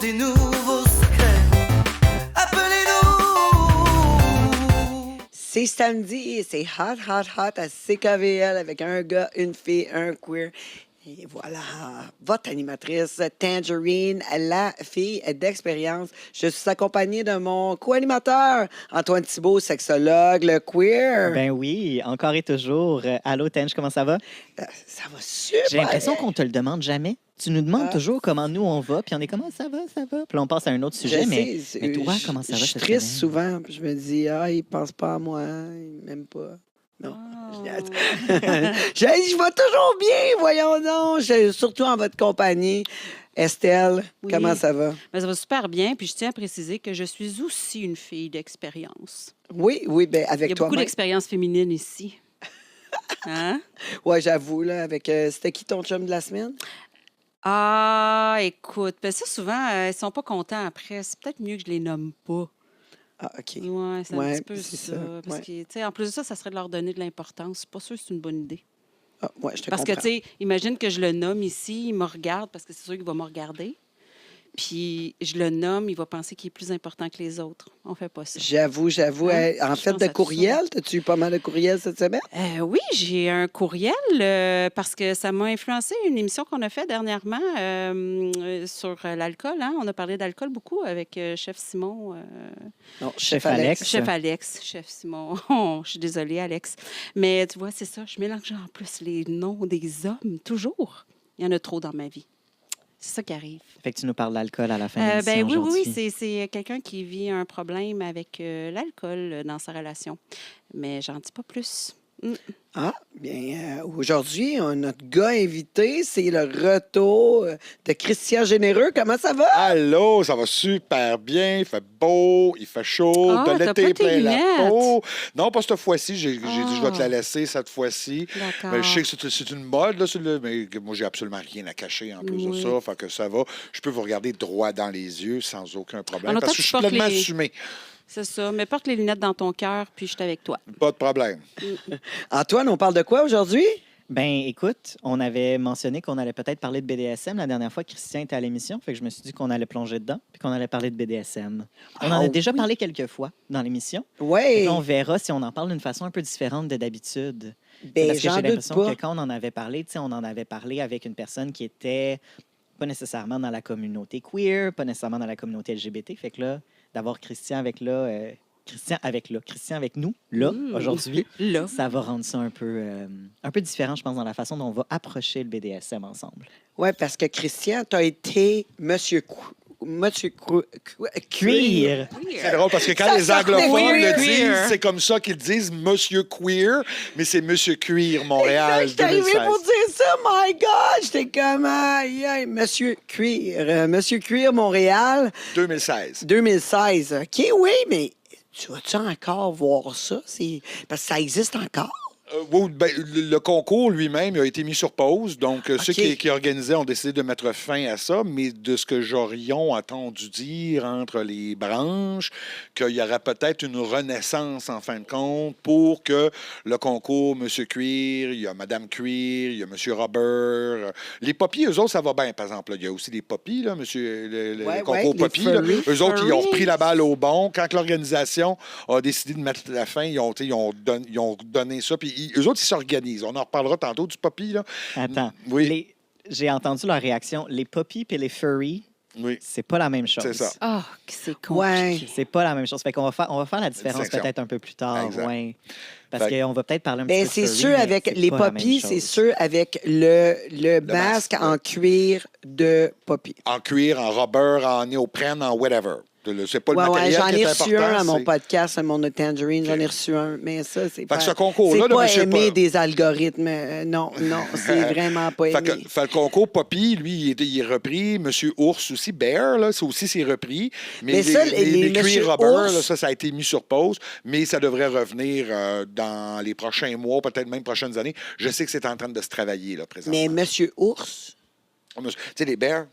des nouveaux secrets. Appelez-nous. C'est samedi, c'est hot à CKVL avec un gars, une fille, un queer. Et voilà, votre animatrice, Tangerine, la fille d'expérience. Je suis accompagnée de mon co-animateur, Antoine Thibault, sexologue, le queer. Ben oui, encore et toujours. Allô, Tench, comment ça va? Ça va super. J'ai l'impression qu'on te le demande jamais. Tu nous demandes Ah. toujours comment nous on va, puis on est comment ça va. Puis là, on passe à un autre sujet, mais toi, comment ça va Je suis cette triste semaine? souvent, puis je me dis, il pense pas à moi, il m'aime pas. Non. Oh. Je vais toujours bien, voyons donc. Surtout en votre compagnie. Estelle, Oui. comment ça va? Ben, ça va super bien. Puis je tiens à préciser que je suis aussi une fille d'expérience. Oui, ben Il avec y a toi. beaucoup d'expérience féminine ici. Hein? Oui, j'avoue, là, avec. C'était qui ton chum de la semaine? Ah, écoute, ben ça, souvent, ils sont pas contents après. C'est peut-être mieux que je les nomme pas. Ah, OK. Oui, c'est un Ouais, petit peu c'est ça. ça, Parce ouais. que, tu sais, en plus de ça, ça serait de leur donner de l'importance. Je suis pas sûre que c'est une bonne idée. Ah, ouais, je te Parce que, comprends. tu sais, imagine que je le nomme ici, il me regarde parce que c'est sûr qu'il va me regarder. Puis je le nomme, il va penser qu'il est plus important que les autres. On fait pas ça. J'avoue. Hein? En Je fait, pense de à tout courriel, as-tu eu pas mal de courriels cette semaine? Oui, j'ai un courriel parce que ça m'a influencé une émission qu'on a faite dernièrement sur l'alcool. Hein? On a parlé d'alcool beaucoup avec Chef Simon. Non, Chef Alex. Chef Alex, Chef Simon. Oh, je suis désolée, Alex. Mais tu vois, c'est ça. Je mélange en plus les noms des hommes, toujours. Il y en a trop dans ma vie. C'est ça qui arrive. Fait que tu nous parles d'alcool à la fin de l'émission Ben oui, aujourd'hui. c'est quelqu'un qui vit un problème avec l'alcool dans sa relation. Mais j'en dis pas plus. Ah, bien, aujourd'hui, notre gars invité, c'est le retour de Christian Généreux. Comment ça va? Allô, ça va super bien. Il fait beau, il fait chaud, Ah, de t'as l'été pas tes plein la lunettes. peau. Non, pas cette fois-ci. J'ai dit, je vais te la Ah. laisser cette fois-ci. D'accord. Mais je sais que c'est une mode, là, mais que moi, j'ai absolument rien à cacher en plus Oui. de ça. Fait que ça va. Je peux vous regarder droit dans les yeux sans aucun problème. En autant Parce que que je tu suis portes pleinement les- assumé. C'est ça. Mais porte les lunettes dans ton cœur, puis je suis avec toi. Pas de problème. Antoine, on parle de quoi aujourd'hui? Ben écoute, on avait mentionné qu'on allait peut-être parler de BDSM la dernière fois que Christian était à l'émission. Fait que je me suis dit qu'on allait plonger dedans puis qu'on allait parler de BDSM. On en Ah a déjà oui. parlé quelques fois dans l'émission. Oui. Fait que là, on verra si on en parle d'une façon un peu différente de d'habitude. Ben, Parce que j'en j'ai doute l'impression pas. que quand on en avait parlé, tu sais, on en avait parlé avec une personne qui était pas nécessairement dans la communauté queer, pas nécessairement dans la communauté LGBT. Fait que là, d'avoir Christian avec nous, là, aujourd'hui, Là. ça va rendre ça un peu différent, je pense, dans la façon dont on va approcher le BDSM ensemble. Oui, parce que Christian, tu as été Queer! C'est drôle parce que quand Ça les sortait anglophones queer. le disent, c'est comme ça qu'ils disent Monsieur Queer, mais c'est Monsieur Cuir Montréal Exact, je suis arrivé 2016. pour dire ça, my God! J'étais comme, Monsieur Cuir. Monsieur Cuir Montréal, 2016. 2016. OK, oui, mais tu vas-tu encore voir ça? Parce que ça existe encore. Oui, ben, le concours lui-même a été mis sur pause. Donc, ceux OK. qui organisaient ont décidé de mettre fin à ça. Mais de ce que j'aurions entendu dire entre les branches, qu'il y aurait peut-être une renaissance, en fin de compte, pour que le concours, Monsieur Cuir, il y a Madame Cuir, il y a Monsieur Robert. Les poppies, eux autres, ça va bien, par exemple. Il y a aussi les poppies, là, monsieur, le Ouais, concours les poppies. là. furries. Eux autres, ils ont Furries. pris la balle au bon. Quand l'organisation a décidé de mettre la fin, ils ont donné ça. Puis eux autres, ils s'organisent. On en reparlera tantôt du poppy, là. Attends, Oui. j'ai entendu leur réaction. Les poppies et les furries, Oui, c'est pas la même chose. c'est ça. Ah, que c'est Ouais. compliqué. C'est pas la même chose. Fait qu'on on va faire la différence Distinction. peut-être un peu plus tard. Exact. Ouais. Parce Fait- qu'on va peut-être parler un petit Ben, peu de c'est furry, sûr mais avec c'est les pas la même poppies, chose. c'est sûr avec le masque masque, en ouais. cuir de poppy. En cuir, en rubber, en néoprène, en whatever. C'est pas Ouais, le matériel j'en qui ai est reçu important. un à mon c'est- podcast, à mon Tangerine, j'en ai reçu un. Mais ça, c'est Fait pas, que ce concours-là, c'est de pas monsieur aimer Pa- des algorithmes. Non, c'est vraiment pas Fait, aimé. fait le concours Poppy, lui, il est repris. Monsieur Ours aussi, Bear, là, ça aussi, c'est repris. Mais ça, les cuir Monsieur rubber, Ours- là, ça a été mis sur pause. Mais ça devrait revenir dans les prochains mois, peut-être même prochaines années. Je sais que c'est en train de se travailler, là, présentement. Mais Monsieur Ours, Tu sais, les Bears,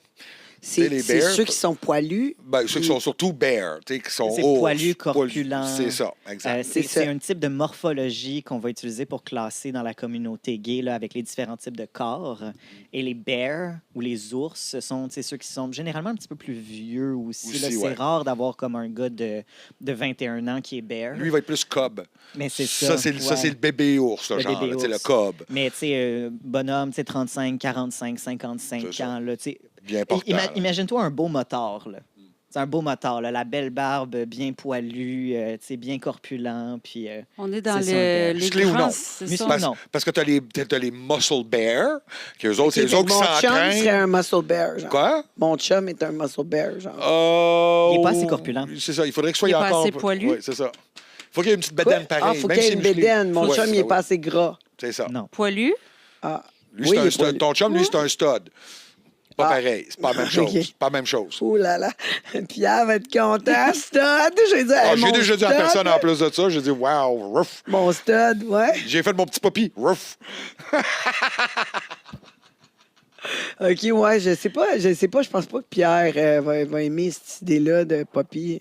C'est les c'est bears, ceux qui sont poilus. Ben, ceux qui sont surtout bears, tu sais, qui sont C'est ours, poilu, corpulent. C'est ça, exact. C'est C'est ça. c'est un type de morphologie qu'on va utiliser pour classer dans la communauté gay là, avec les différents types de corps. Et les bears ou les ours, ce sont ceux qui sont généralement un petit peu plus vieux aussi. Aussi, là. C'est ouais. rare d'avoir comme un gars de 21 ans qui est bear. Lui, il va être plus cob. Mais c'est Ça, ça. c'est ouais. le bébé ours, là, Le genre, bébé là, tu sais, le ours. cob. Mais tu sais, bonhomme, tu sais, 35, 45, 55 C'est ça. ans. Là, tu sais. Bien important. là. Imagine-toi un beau motard. Là. C'est un beau motard, là, la belle barbe bien poilue, tu sais, bien corpulent. Puis, On est dans C'est ça, un bear. les Musclé ou grands... non? c'est Musclé ça. ou non? Parce que tu as les muscle bears, qui eux autres, c'est Ok, eux autres qui mon chum serait s'entraînent. un muscle bear, genre. Quoi? Mon chum est un muscle bear, genre. Il est pas assez corpulent. C'est ça, il faudrait qu'il soit Il est pas encore. assez poilu? Oui, c'est ça. Il faut qu'il y ait une petite bedaine Quoi? pareille. Ah, faut même qu'il y ait s'il une est musclé. bédaine. Mon Ouais, chum, il ça, est pas assez gras. C'est ça. non. Poilu? Ah. Lui, Oui, c'est il un est stud. poilu. Ton chum, lui, c'est un stud. Pas Ah. pareil. C'est pas la même chose. Ok. Pas la même chose. Ouh là là. Pierre va être content. Stud. J'ai dit, Ah, hey, j'ai mon déjà dit à stud. personne en plus de ça. J'ai dit, wow, rough. Mon stud, ouais. J'ai fait mon petit poppy, rough. OK, ouais, je sais pas. Je pense pas que Pierre va aimer cette idée-là de Poppy.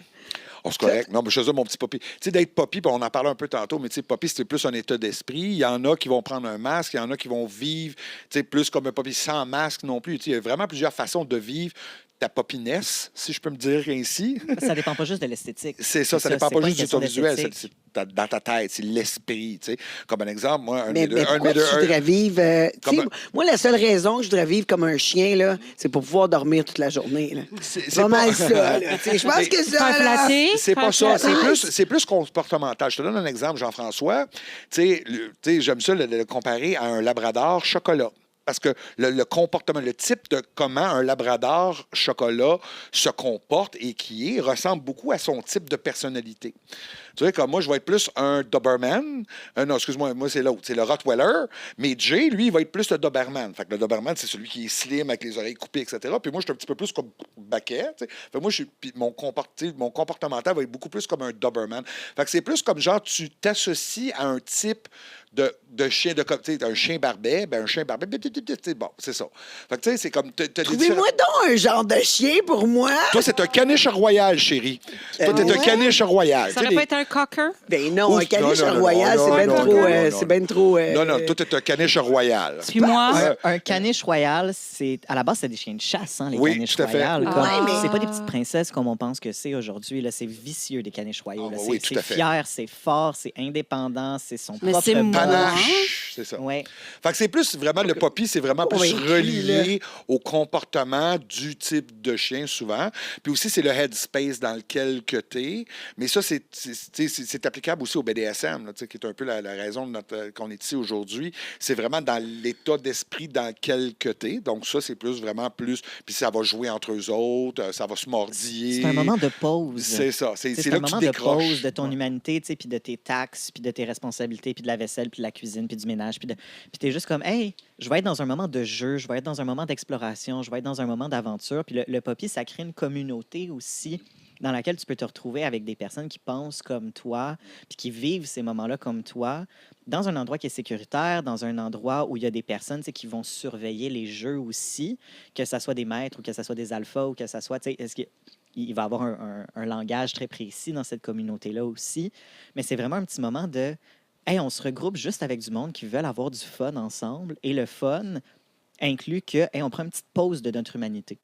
Oh, c'est correct. Non, mais je faisais mon petit poppy. Tu sais, d'être poppy, puis on en parlait un peu tantôt, mais tu sais, poppy, c'est plus un état d'esprit. Il y en a qui vont prendre un masque, il y en a qui vont vivre, tu sais, plus comme un poppy sans masque non plus. Tu sais, il y a vraiment plusieurs façons de vivre ta poppiness, si je peux me dire ainsi. Ça dépend pas juste de l'esthétique. C'est ça dépend c'est pas une juste du question ton visuel, d'esthétique. dans ta tête, c'est l'esprit, tu sais. Comme un exemple, moi, Mais pourquoi tu voudrais vivre... tu sais, Comme moi, la seule raison que je voudrais vivre comme un chien, là, c'est pour pouvoir dormir toute la journée. Là. c'est Pas mal pas- ça. Là. Tu sais, je pense que ça... Faire là, flatter? C'est pas Faire ça. flatter? C'est plus comportemental. Je te donne un exemple, Jean-François. Tu sais, j'aime ça le comparer à un labrador chocolat. Parce que le comportement, le type de comment un labrador chocolat se comporte et qui est, ressemble beaucoup à son type de personnalité. Tu sais, comme moi, je vais être plus un Doberman. Non, excuse-moi, moi, c'est l'autre. C'est le Rottweiler. Mais Jay, lui, il va être plus le Doberman. Fait que le Doberman, c'est celui qui est slim, avec les oreilles coupées, etc. Puis moi, je suis un petit peu plus comme Baquet. Tu sais. Fait que moi, puis mon comportemental va être beaucoup plus comme un Doberman. Fait que c'est plus comme genre, tu t'associes à un type de chien, tu sais, un chien barbet, ben un chien barbet, bon, c'est ça. Fait que tu sais, c'est comme... t'as des Trouvez-moi donc un genre de chien pour moi. Toi, c'est un caniche royal, chérie. Toi, t'es un Ouais. caniche royal. Ça Tu sais, aurait pas été un cocker? Ben non, Ouf, un caniche non, non, royal, non, c'est non, bien non, trop... non, non, c'est bien trop... Non, non, toi, t'es un caniche royal. Puis moi? Un caniche royal, c'est à la base, c'est des chiens de chasse, hein, les Oui, caniches tout à fait. royales. Ah. Comme- Ouais, mais- C'est pas des petites princesses comme on pense que c'est aujourd'hui. Là, c'est vicieux, des caniches royaux. Ah, là. oui, C'est tout à fait. fier, c'est fort, c'est indépendant, c'est son Mais propre c'est monde. moi. Panache, c'est ça. Ouais. Fait que c'est plus vraiment le poppy, c'est vraiment plus Convaincu, relié au comportement du type de chien souvent. Puis aussi, c'est le headspace dans lequel que t'es. Mais ça, c'est applicable aussi au BDSM, là, tu sais, qui est un peu la raison de qu'on est ici aujourd'hui. C'est vraiment dans l'état d'esprit dans lequel que t'es. Donc ça, c'est plus vraiment plus. Puis ça va jouer entre eux autres, ça va se mordiller. C'est un moment de pause. C'est ça. C'est C'est là un que tu moment de décroches. pause de ton Ouais. humanité, tu sais, puis de tes taxes, puis de tes responsabilités, puis de la vaisselle, puis de la cuisine, puis du ménage, puis t'es juste comme, hey, je vais être dans un moment de jeu, je vais être dans un moment d'exploration, je vais être dans un moment d'aventure. Puis le poppy, ça crée une communauté aussi dans laquelle tu peux te retrouver avec des personnes qui pensent comme toi, puis qui vivent ces moments-là comme toi, dans un endroit qui est sécuritaire, dans un endroit où il y a des personnes, tu sais, qui vont surveiller les jeux aussi, que ce soit des maîtres ou que ce soit des alphas ou que ce soit, tu sais, est-ce que il va y avoir un langage très précis dans cette communauté-là aussi. Mais c'est vraiment un petit moment de hey, on se regroupe juste avec du monde qui veulent avoir du fun ensemble. Et le fun inclut que hey, on prend une petite pause de notre humanité.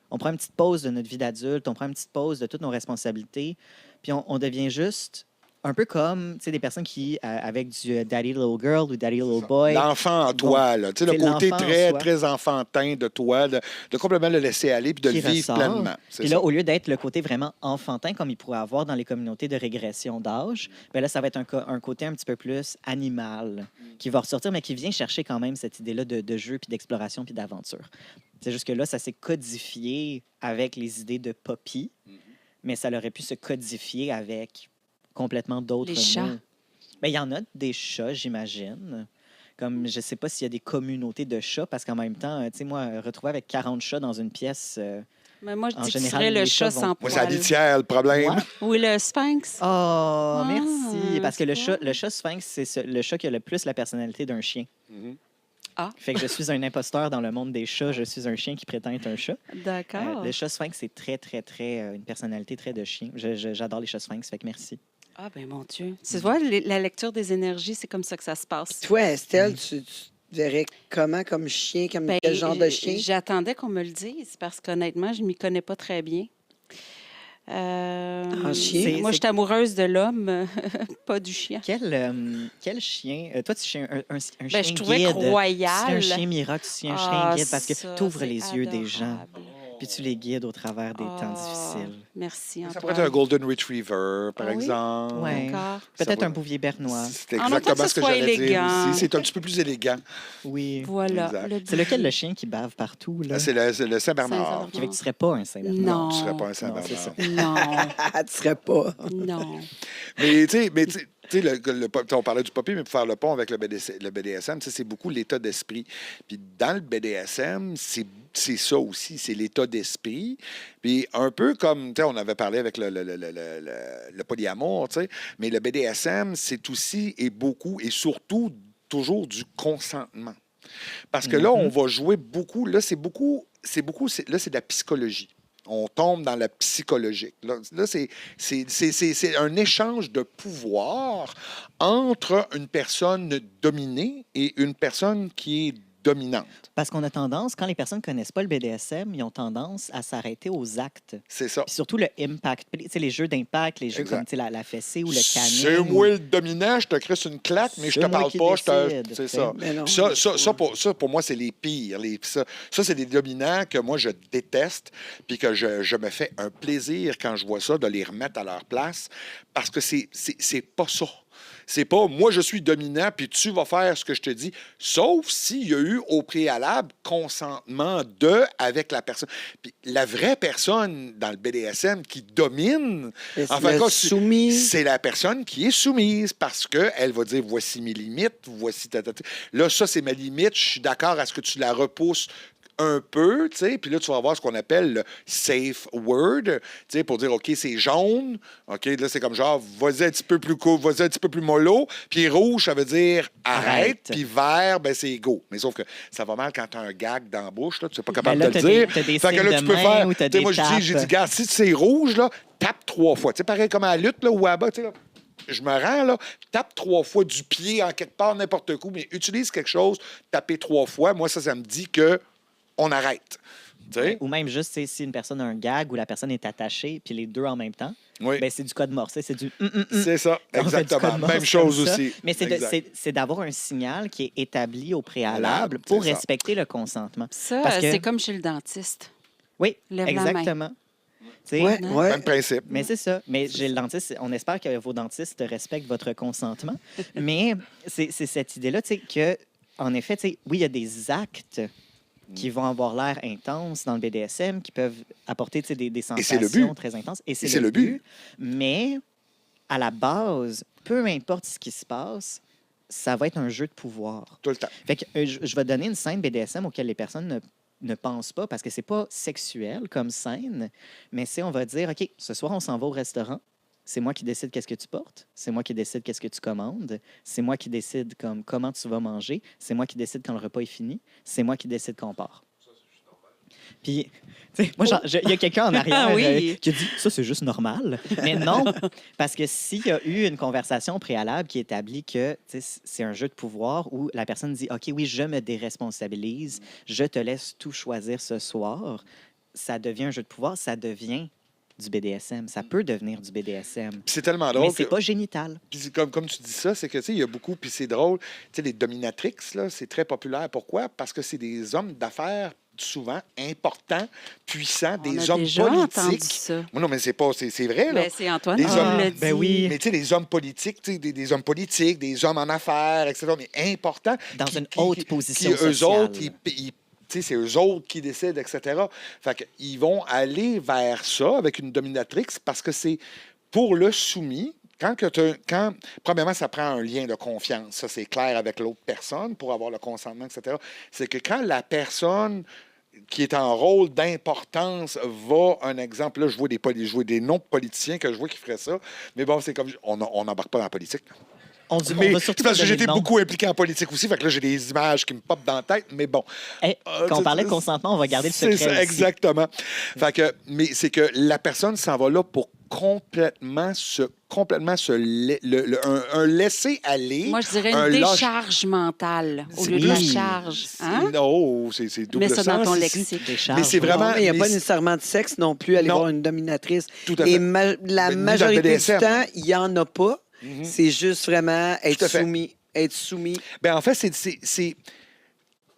On prend une petite pause de notre vie d'adulte, on prend une petite pause de toutes nos responsabilités, puis on devient juste un peu comme des personnes qui, avec du Daddy Little Girl ou Daddy Little Boy, L'enfant en toi, là. Tu sais, le c'est côté l'enfant en très, soi. très enfantin de toi, de complètement le laisser aller puis de le qui vivre ressort. pleinement. C'est Puis ça. là, au lieu d'être le côté vraiment enfantin comme il pourrait avoir dans les communautés de régression d'âge, ben là, ça va être un côté un petit peu plus animal qui va ressortir, mais qui vient chercher quand même cette idée-là de jeu, puis d'exploration, puis d'aventure. C'est juste que là, ça s'est codifié avec les idées de Poppy, mais ça aurait pu se codifier avec complètement d'autres Les chats. mots. Ben, il y en a des chats, j'imagine. Comme, je sais pas s'il y a des communautés de chats, parce qu'en même temps, tu sais, moi, retrouver avec 40 chats dans une pièce... Mais moi, je En dis que ce général, serait le les chat chats vont- sans Moi, poil. c'est la litière, le problème. Ouais. Oui, le sphinx. Oh, merci. Parce que tu vois. le chat sphinx, c'est le chat qui a le plus la personnalité d'un chien. Mhm. Ah. Fait que je suis un imposteur dans le monde des chats. Je suis un chien qui prétend être un chat. D'accord. Le chat sphinx, c'est très, très, très... une personnalité très de chien. J'adore les chats sphinx, fait que merci. Ah, ben mon Dieu. Tu vois, la lecture des énergies, c'est comme ça que ça se passe. Toi, Estelle, tu te verrais comment comme chien, comme Ben, quel genre de chien? J'attendais qu'on me le dise parce qu'honnêtement, je ne m'y connais pas très bien. En chien? Moi, je suis amoureuse de l'homme, pas du chien. Quel chien... toi, tu es un chien Ben, je trouvais guide. royal. Tu es un chien miracle, tu es un chien Ah, guide parce que ça, tu ouvres c'est les yeux des gens. adorable. Puis tu les guides au travers des temps Ah, difficiles. Merci, Ça Antoine. pourrait être un Golden Retriever, par Ah oui? exemple. Ouais. D'accord. Peut-être va- un bouvier bernois. C'est En autant que exactement ce ce que soit j'allais dire élégant. aussi. C'est un petit peu plus élégant. Oui. Voilà. Exact. le C'est lequel but. le chien qui bave partout, là? C'est le Saint-Bernard. Saint-Bernard. Fait que tu ne serais pas un Saint-Bernard. Non. Tu ne serais pas un Non, c'est Saint-Bernard. ça. Non, Ah, tu serais pas. non. Mais tu sais, on parlait du poppy, mais pour faire le pont avec le BDSM, tu sais, c'est beaucoup l'état d'esprit. Puis dans le BDSM, c'est ça aussi, c'est l'état d'esprit. Puis un peu comme, tu sais, on avait parlé avec le polyamour, tu sais, mais le BDSM, c'est aussi et beaucoup et surtout toujours du consentement. Parce que là, on va jouer beaucoup, là, c'est de la psychologie. On tombe dans la psychologique. Là, c'est un échange de pouvoir entre une personne dominée et une personne qui est dominante. Parce qu'on a tendance, quand les personnes ne connaissent pas le BDSM, ils ont tendance à s'arrêter aux actes. C'est ça. Puis surtout le impact. Tu sais, les jeux d'impact, les jeux Exact. comme tu sais, la fessée ou le canin. C'est moi le dominant, je te crisse une claque, mais je C'est te moi parle qui pas. décide, C'est tu sais. ça. Mais non. Ça, pour moi, c'est les pires. Ça, c'est des dominants que moi, je déteste, puis que je me fais un plaisir quand je vois ça, de les remettre à leur place, parce que c'est pas ça. C'est pas moi, je suis dominant, puis tu vas faire ce que je te dis, sauf s'il y a eu au préalable consentement avec la personne. Puis la vraie personne dans le BDSM qui domine, Et en c'est fin de le compte, soumis. c'est la personne qui est soumise parce qu'elle va dire voici mes limites, voici ta. Là, ça, c'est ma limite, je suis d'accord à ce que tu la repousses un peu, tu sais, puis là, tu vas avoir ce qu'on appelle le safe word, tu sais, pour dire, OK, c'est jaune, OK, là, c'est comme genre, vas-y un petit peu plus cool, vas-y un petit peu plus mollo, puis rouge, ça veut dire arrête, Arrête. puis vert, ben c'est go. Mais sauf que ça va mal quand tu as un gag dans la bouche, là, tu n'es pas Ben capable là, de le t'as des- dire. t'as des Fait que signes là, de tu peux main faire, ou t'as tu sais, moi, des j'ai dit, tapes. regarde, si c'est rouge, là, tape 3 fois. Tu sais, pareil comme à la lutte, là, ou à bas, tu sais, là. Je me rends, là, tape 3 fois du pied en quelque part, n'importe où, mais utilise quelque chose, taper 3 fois. Moi, ça me dit que on arrête. Tu sais? Ou même juste, tu sais, si une personne a un gag ou la personne est attachée, puis les deux en même temps, Oui. ben, c'est du code morse. C'est du C'est ça, On fait du exactement. code morse Même chose comme ça. aussi. Mais Exact. c'est d'avoir un signal qui est établi au préalable Préalable, pour c'est ça. respecter le consentement. Ça, Parce que- c'est comme chez le dentiste. Oui, Lève la main. exactement. Tu sais, Ouais, Non. ouais. Même principe. Mais c'est ça. Mais j'ai le dentiste. On espère que vos dentistes respectent votre consentement. Mais c'est cette idée-là, tu sais, que, en effet, tu sais, oui, il y a des actes qui vont avoir l'air intenses dans le BDSM, qui peuvent apporter tu sais, des c'est le sensations but. très intenses. Et c'est le but. Mais à la base, peu importe ce qui se passe, ça va être un jeu de pouvoir. Tout le temps. Fait que je vais donner une scène BDSM auquel les personnes ne pensent pas parce que c'est pas sexuel comme scène, mais c'est on va dire OK, ce soir on s'en va au restaurant. C'est moi qui décide qu'est-ce que tu portes. C'est moi qui décide qu'est-ce que tu commandes. C'est moi qui décide comment tu vas manger. C'est moi qui décide quand le repas est fini. C'est moi qui décide qu'on part. Puis, tu sais, moi, il y a quelqu'un en arrière Oui. qui a dit ça, c'est juste normal. Mais non, parce que s'il y a eu une conversation préalable qui établit que tu sais, c'est un jeu de pouvoir où la personne dit OK, oui, je me déresponsabilise, je te laisse tout choisir ce soir, ça devient un jeu de pouvoir, ça devient du BDSM. Ça peut devenir du BDSM. Puis c'est tellement drôle. Mais c'est que- pas génital. Puis comme tu dis ça, c'est que, tu sais, il y a beaucoup, puis c'est drôle, tu sais, les dominatrix, là, c'est très populaire. Pourquoi? Parce que c'est des hommes d'affaires souvent importants, puissants, On des a hommes déjà entendu politiques. ça. Non, mais c'est pas, c'est vrai, là. Ben, c'est Antoine Les qui hommes- me l'a dit. ben oui. Mais tu sais, les hommes politiques, tu sais, des hommes politiques, des hommes en affaires, etc., mais importants. Dans qui- une qui- haute qui- position Qui, eux sociale. autres, tu sais, c'est eux autres qui décident, etc. Fait qu'ils vont aller vers ça avec une dominatrix parce que c'est pour le soumis. Premièrement, ça prend un lien de confiance. Ça, c'est clair avec l'autre personne pour avoir le consentement, etc. C'est que quand la personne qui est en rôle d'importance va, un exemple, là, je vois des noms de politiciens que je vois qui feraient ça, mais bon, c'est comme, on n'embarque pas dans la politique. On Mais va c'est surtout parce que pas j'ai donner été de nom. beaucoup impliqué en politique aussi, fait que là, j'ai des images qui me popent dans la tête, mais bon. Hey, quand on parlait de consentement, on va garder le C'est secret ça, aussi. exactement. Fait que, mais c'est que la personne s'en va là pour complètement un laisser-aller. Moi, je dirais un une lâche- décharge mentale au C'est lieu de la plus- charge. Hein? Non, c'est double Mets ça dans sens ton ici. lexique. Des charges, Mais c'est oui. vraiment... Non, mais il n'y a mais pas c'est- nécessairement de sexe non plus, aller Non. voir une dominatrice. Tout à Et fait. la Mais ni dans le majorité du BDSM. temps, il n'y en a pas. Mhm. C'est juste vraiment Tout à être fait. soumis. Être soumis. Ben, en fait,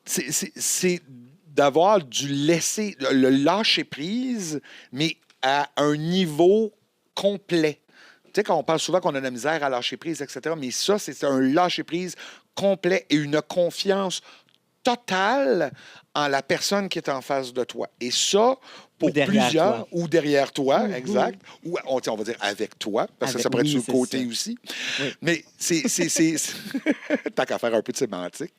c'est d'avoir le lâcher prise, mais à un niveau complet. Tu sais, quand on parle souvent qu'on a de la misère à lâcher prise, etc., mais ça, c'est un lâcher prise complet et une confiance totale en la personne qui est en face de toi. Et ça, pour Ou derrière plusieurs, toi. ou derrière toi, exact, ou on va dire avec toi, parce que Avec- ça pourrait être oui, sur le c'est côté ça. aussi. Oui. Mais tant qu'à faire un peu de sémantique.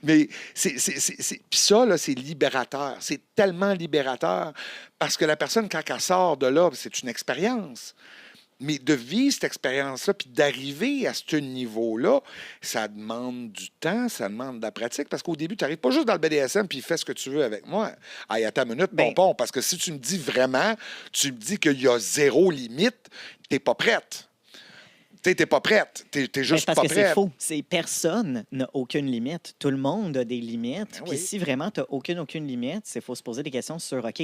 Mais puis ça, là, c'est libérateur. C'est tellement libérateur parce que la personne, quand elle sort de là, c'est une expérience. Mais de vivre cette expérience-là, puis d'arriver à ce niveau-là, ça demande du temps, ça demande de la pratique. Parce qu'au début, tu n'arrives pas juste dans le BDSM puis fais ce que tu veux avec moi. Hey, à ta minute, Ben- pompon. Parce que si tu me dis vraiment, tu me dis qu'il y a zéro limite, tu n'es pas prête. Tu n'es pas prête. Tu n'es juste parce pas que c'est prête. faux. Personne n'a aucune limite. Tout le monde a des limites. Ben Puis oui. si vraiment tu n'as aucune limite, il faut se poser des questions sur, OK,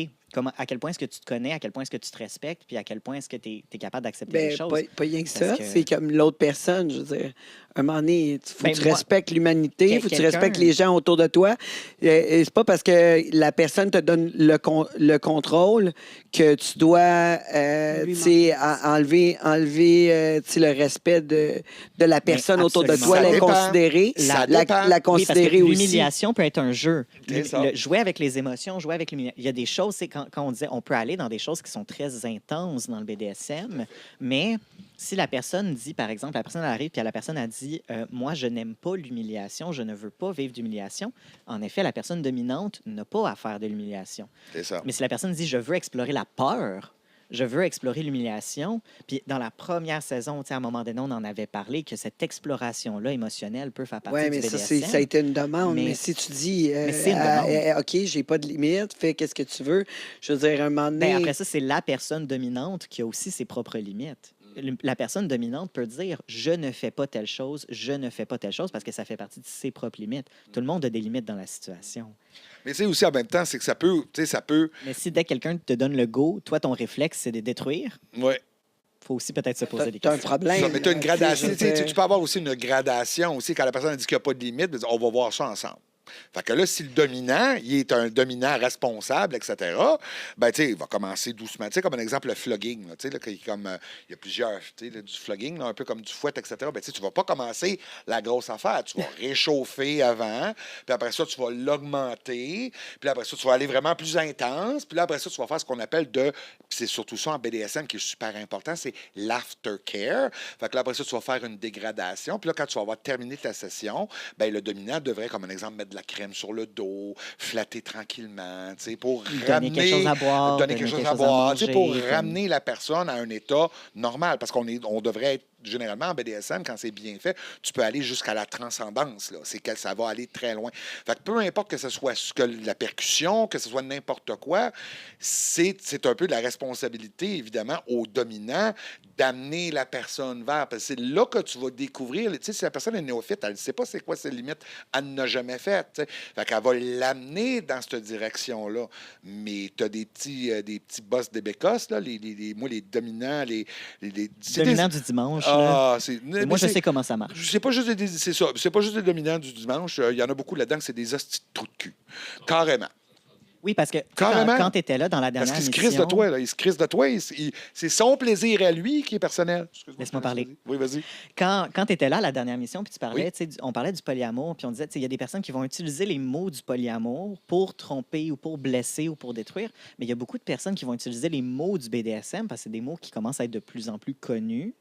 à quel point est-ce que tu te connais, à quel point est-ce que tu te respectes, puis à quel point est-ce que tu es capable d'accepter les Ben, choses. pas rien que ça. Parce que- C'est comme l'autre personne. Je veux dire, un moment donné, il faut Ben, que tu moi, respectes l'humanité, il faut que tu quelqu'un- respectes les gens autour de toi. Et c'est pas parce que la personne te donne le contrôle que tu dois Lui tu sais, enlever tu sais, le respect de la personne autour de absolument. toi, Ça la dépend. considérer, Ça la dépend. Oui, parce que considérer aussi. l'humiliation peut être un jeu. C'est ça. Jouer avec les émotions, jouer avec l'humiliation. Il y a des choses, c'est quand on disait, on peut aller dans des choses qui sont très intenses dans le BDSM, mais si la personne dit, par exemple, la personne arrive puis la personne a dit, moi, je n'aime pas l'humiliation, je ne veux pas vivre d'humiliation. En effet, la personne dominante n'a pas à faire de l'humiliation. C'est ça. Mais si la personne dit, je veux explorer la peur, je veux explorer l'humiliation, puis dans la première saison, tu sais, à un moment donné, on en avait parlé, que cette exploration-là émotionnelle peut faire partie Oui, du mais BDSM. ça a été une demande. Mais, Mais- si tu dis, Mais c'est une demande. OK, j'ai pas de limite, fais qu'est-ce que tu veux, je veux dire, un moment donné. Ben, après ça, c'est la personne dominante qui a aussi ses propres limites. La personne dominante peut dire je ne fais pas telle chose, je ne fais pas telle chose parce que ça fait partie de ses propres limites. Tout le monde a des limites dans la situation. Mais tu sais, aussi, en même temps, c'est que ça peut... Mais si dès que quelqu'un te donne le go, toi, ton réflexe, c'est de détruire, Ouais. faut aussi peut-être se poser des T'as un questions. problème. Ça, mais tu as une Tu sais, gradation. je veux Tu sais, dire- tu peux avoir aussi une gradation aussi quand la personne a dit qu'il n'y a pas de limite, on va voir ça ensemble. Fait que là, si le dominant, il est un dominant responsable, etc., ben, tu sais, il va commencer doucement. Tu sais, comme un exemple, le flogging, là, tu sais, là, il y a plusieurs, tu sais, là, du flogging, là, un peu comme du fouet, etc., ben, tu sais, tu vas pas commencer la grosse affaire. Tu vas réchauffer avant, puis après ça, tu vas l'augmenter, puis après ça, tu vas aller vraiment plus intense, puis là, après ça, tu vas faire ce qu'on appelle puis c'est surtout ça en BDSM qui est super important, c'est l'aftercare. Fait que là, après ça, tu vas faire une dégradation, puis là, quand tu vas avoir terminé ta session, ben, le dominant devrait, comme un exemple, mettre de la crème sur le dos, flatter tranquillement, tu sais, pour Donner ramener... quelque chose à boire, donner quelque chose à boire, tu sais, manger, pour comme- ramener la personne à un état normal, parce on devrait être généralement en BDSM, quand c'est bien fait, tu peux aller jusqu'à la transcendance. Là. C'est que ça va aller très loin. Fait que peu importe que ce soit la percussion, que ce soit n'importe quoi, c'est un peu de la responsabilité, évidemment, au dominant d'amener la personne vers. Parce que c'est là que tu vas découvrir. Tu sais, si la personne est néophyte, elle ne sait pas c'est quoi ses limites, elle n'a jamais fait. Tu sais. Fait qu'elle va l'amener dans cette direction-là. Mais tu as des petits boss des bécosses, là, moi, les dominants, c'est Dominant du dimanche. là. Ah, Moi, je sais comment ça marche. c'est pas juste c'est ça. C'est pas juste des dominants du dimanche. Il y en a beaucoup là-dedans que c'est des hosties de trous de cul. Carrément. Oui, parce que tu sais, Carrément. quand tu étais là dans la Parce dernière qu'il se émission... crisse de toi, là. Il se crisse de toi. C'est son plaisir à lui qui est personnel. Excuse-moi, Laisse-moi parler. Oui, vas-y. Quand tu étais là à la dernière mission, puis tu parlais, Oui. tu sais, on parlait du polyamour, puis on disait, tu sais, il y a des personnes qui vont utiliser les mots du polyamour pour tromper ou pour blesser ou pour détruire, mais il y a beaucoup de personnes qui vont utiliser les mots du BDSM parce que c'est des mots qui commencent à être de plus en plus connus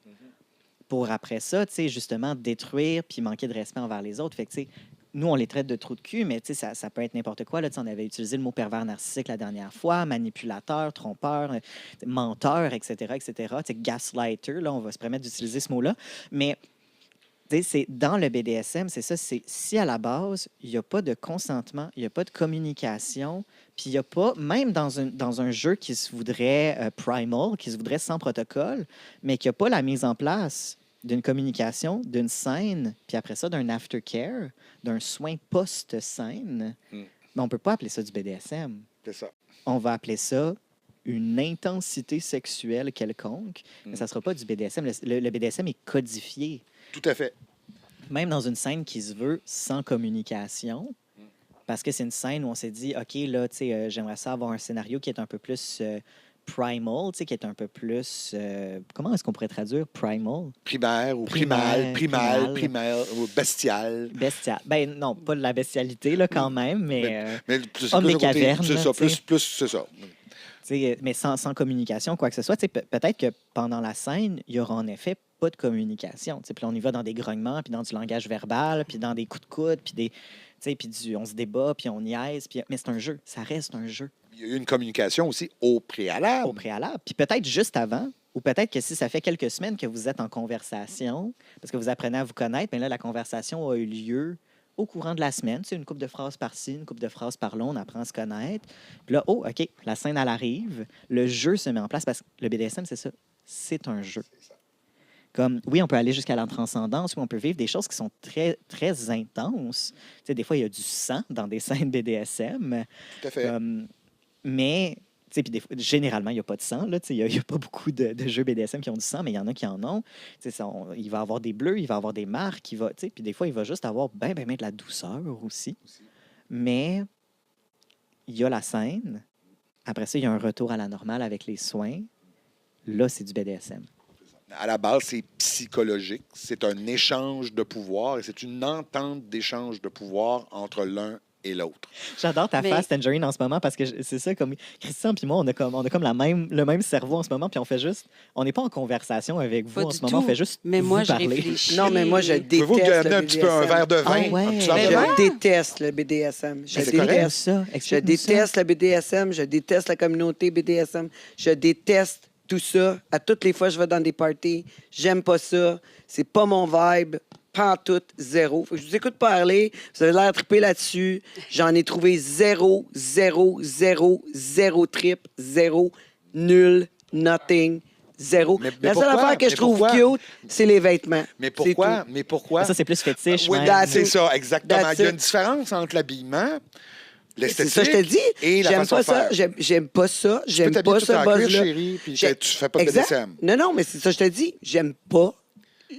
pour après ça, tu sais, justement, détruire puis manquer de respect envers les autres. Fait que, tu sais, nous, on les traite de trous de cul, mais tu sais, ça peut être n'importe quoi. Là, tu sais, on avait utilisé le mot pervers narcissique la dernière fois, manipulateur, trompeur, menteur, etc., etc. Tu sais, gaslighter, là, on va se permettre d'utiliser ce mot-là. Mais Tu sais, c'est dans le BDSM, c'est ça. C'est si à la base, il n'y a pas de consentement, il n'y a pas de communication, puis il n'y a pas, même dans un jeu qui se voudrait primal, qui se voudrait sans protocole, mais qui n'a pas la mise en place d'une communication, d'une scène, puis après ça, d'un aftercare, d'un soin post-scène, Mm. mais on ne peut pas appeler ça du BDSM. C'est ça. On va appeler ça une intensité sexuelle quelconque, mais ça ne sera pas du BDSM. Le BDSM est codifié. Tout à fait. Même dans une scène qui se veut sans communication, parce que c'est une scène où on s'est dit, OK, là, tu sais, j'aimerais ça avoir un scénario qui est un peu plus primal, tu sais, qui est un peu plus... comment est-ce qu'on pourrait traduire primal? Primaire ou primal ou bestial. Bestial. Ben non, pas de la bestialité, là, quand même, mais... Mais plus, Homme des plus, cavernes, c'est là, ça, tu sais. plus, c'est ça. Mais sans communication, quoi que ce soit. Peut-être que pendant la scène, il y aura en effet pas de communication. Puis là, on y va dans des grognements, puis dans du langage verbal, puis dans des coups de coude, puis on se débat, puis on niaise. Mais c'est un jeu. Ça reste un jeu Il y a eu une communication aussi au préalable. au préalable. Puis peut-être juste avant, ou peut-être que si ça fait quelques semaines que vous êtes en conversation, parce que vous apprenez à vous connaître, mais là, la conversation a eu lieu au courant de la semaine. Une couple de phrases par-ci, une couple de phrases par-là, on apprend à se connaître. Puis là, OK, la scène, elle arrive, le jeu se met en place, parce que le BDSM, c'est ça, c'est un jeu. Comme, oui, on peut aller jusqu'à la transcendance, oui, on peut vivre des choses qui sont très, très intenses. Des fois, il y a du sang dans des scènes BDSM. Tout à fait. Mais, puis généralement, il n'y a pas de sang. Il n'y a pas beaucoup de jeux BDSM qui ont du sang, mais il y en a qui en ont. Il va avoir des bleus, il va avoir des marques. Puis des fois, il va juste avoir ben de la douceur aussi. Mais il y a la scène. Après ça, il y a un retour à la normale avec les soins. Là, c'est du BDSM. À la base, c'est psychologique. C'est un échange de pouvoir et c'est une entente d'échange de pouvoir entre l'un et l'autre. J'adore ta Mais- face, Tangerine, en ce moment, parce que c'est ça, comme Christian puis moi, on a comme le même cerveau en ce moment, puis on fait juste... On n'est pas en conversation avec vous Pas en du ce moment, on tout. fait juste Mais vous moi, je parler. réfléchis. Non, mais moi, je Pouvez-vous déteste amener le un petit peu un BDSM. verre de vin? Ah ouais. Un petit Ben verre de ouais. vin? Je déteste le BDSM. Je Mais c'est correct. déteste. ça. Je Explique-nous ça. déteste le BDSM, je déteste la communauté BDSM, je déteste tout ça. À toutes les fois que je vais dans des parties, j'aime pas ça. C'est pas mon vibe. Pas en tout, zéro. Fait que je vous écoute parler, vous avez l'air trippé là-dessus. J'en ai trouvé zéro trip, zéro, nul, nothing, zéro. Mais La seule pourquoi? affaire que Mais je trouve pourquoi? cute, c'est les vêtements. Mais C'est pourquoi? tout. Mais pourquoi? Ça, c'est plus fétiche. Oui, même. c'est ça, exactement. That's Il y a it. une différence entre l'habillement, C'est l'esthétique ça, je te dis. et la J'aime façon pas de faire. ça. J'aime pas ça. Tu peux J'aime t'habiller pas tout ce en cuir, buzz-là. chérie, puis tu fais pas de Exact. BDSM. Non, mais c'est ça, je te dis. J'aime pas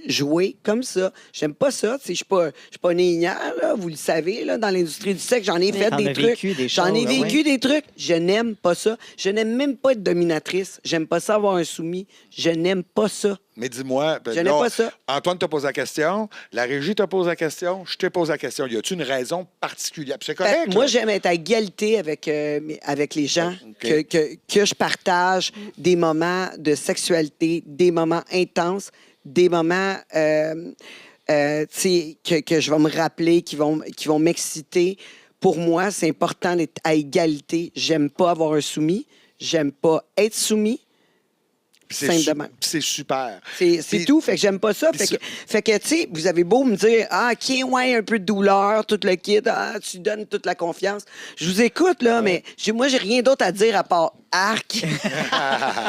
jouer comme ça. J'aime pas ça. Tu sais, je suis pas née hier, là. Vous le savez, là, dans l'industrie du sexe, j'en ai fait T'en des as trucs. vécu des J'en ai choses, vécu ouais. des trucs. Je n'aime pas ça. Je n'aime même pas être dominatrice. J'aime pas ça avoir un soumis. Je n'aime pas ça. Mais dis-moi, Je n'aime pas ça. Antoine te pose la question, la régie te pose la question, je te pose la question. Y a-t-il une raison particulière? Puis c'est Fait correct. que moi, là. j'aime être à égalité avec les gens, OK. que je partage des moments de sexualité, des moments intenses, des moments tu sais, que je vais me rappeler, qui vont m'exciter. Pour moi, c'est important d'être à égalité. J'aime pas avoir un soumis. J'aime pas être soumis. Puis simple de même. puis c'est super. C'est Puis- tout. Fait que j'aime pas ça. puis Fait que tu sais, vous avez beau me dire, ah, OK, ouais, un peu de douleur, tout le kit, ah, tu donnes toute la confiance. Je vous écoute, là, mais moi, j'ai rien d'autre à dire à part arc.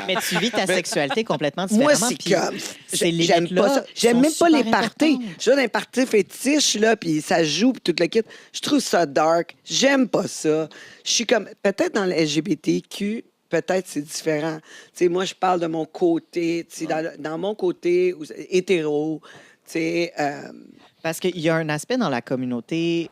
Mais tu vis ta sexualité complètement Moi, différemment. c'est puis comme. ces J'aime limites-là pas ça. J'aime sont même pas les super parties. importantes. Je suis dans un party fétiche, là, puis ça joue, puis tout le kit. Je trouve ça dark. J'aime pas ça. Je suis comme. Peut-être dans le LGBTQ, peut-être c'est différent. Tu sais, moi, je parle de mon côté, tu sais, dans mon côté hétéro, tu sais. Parce qu'il y a un aspect dans la communauté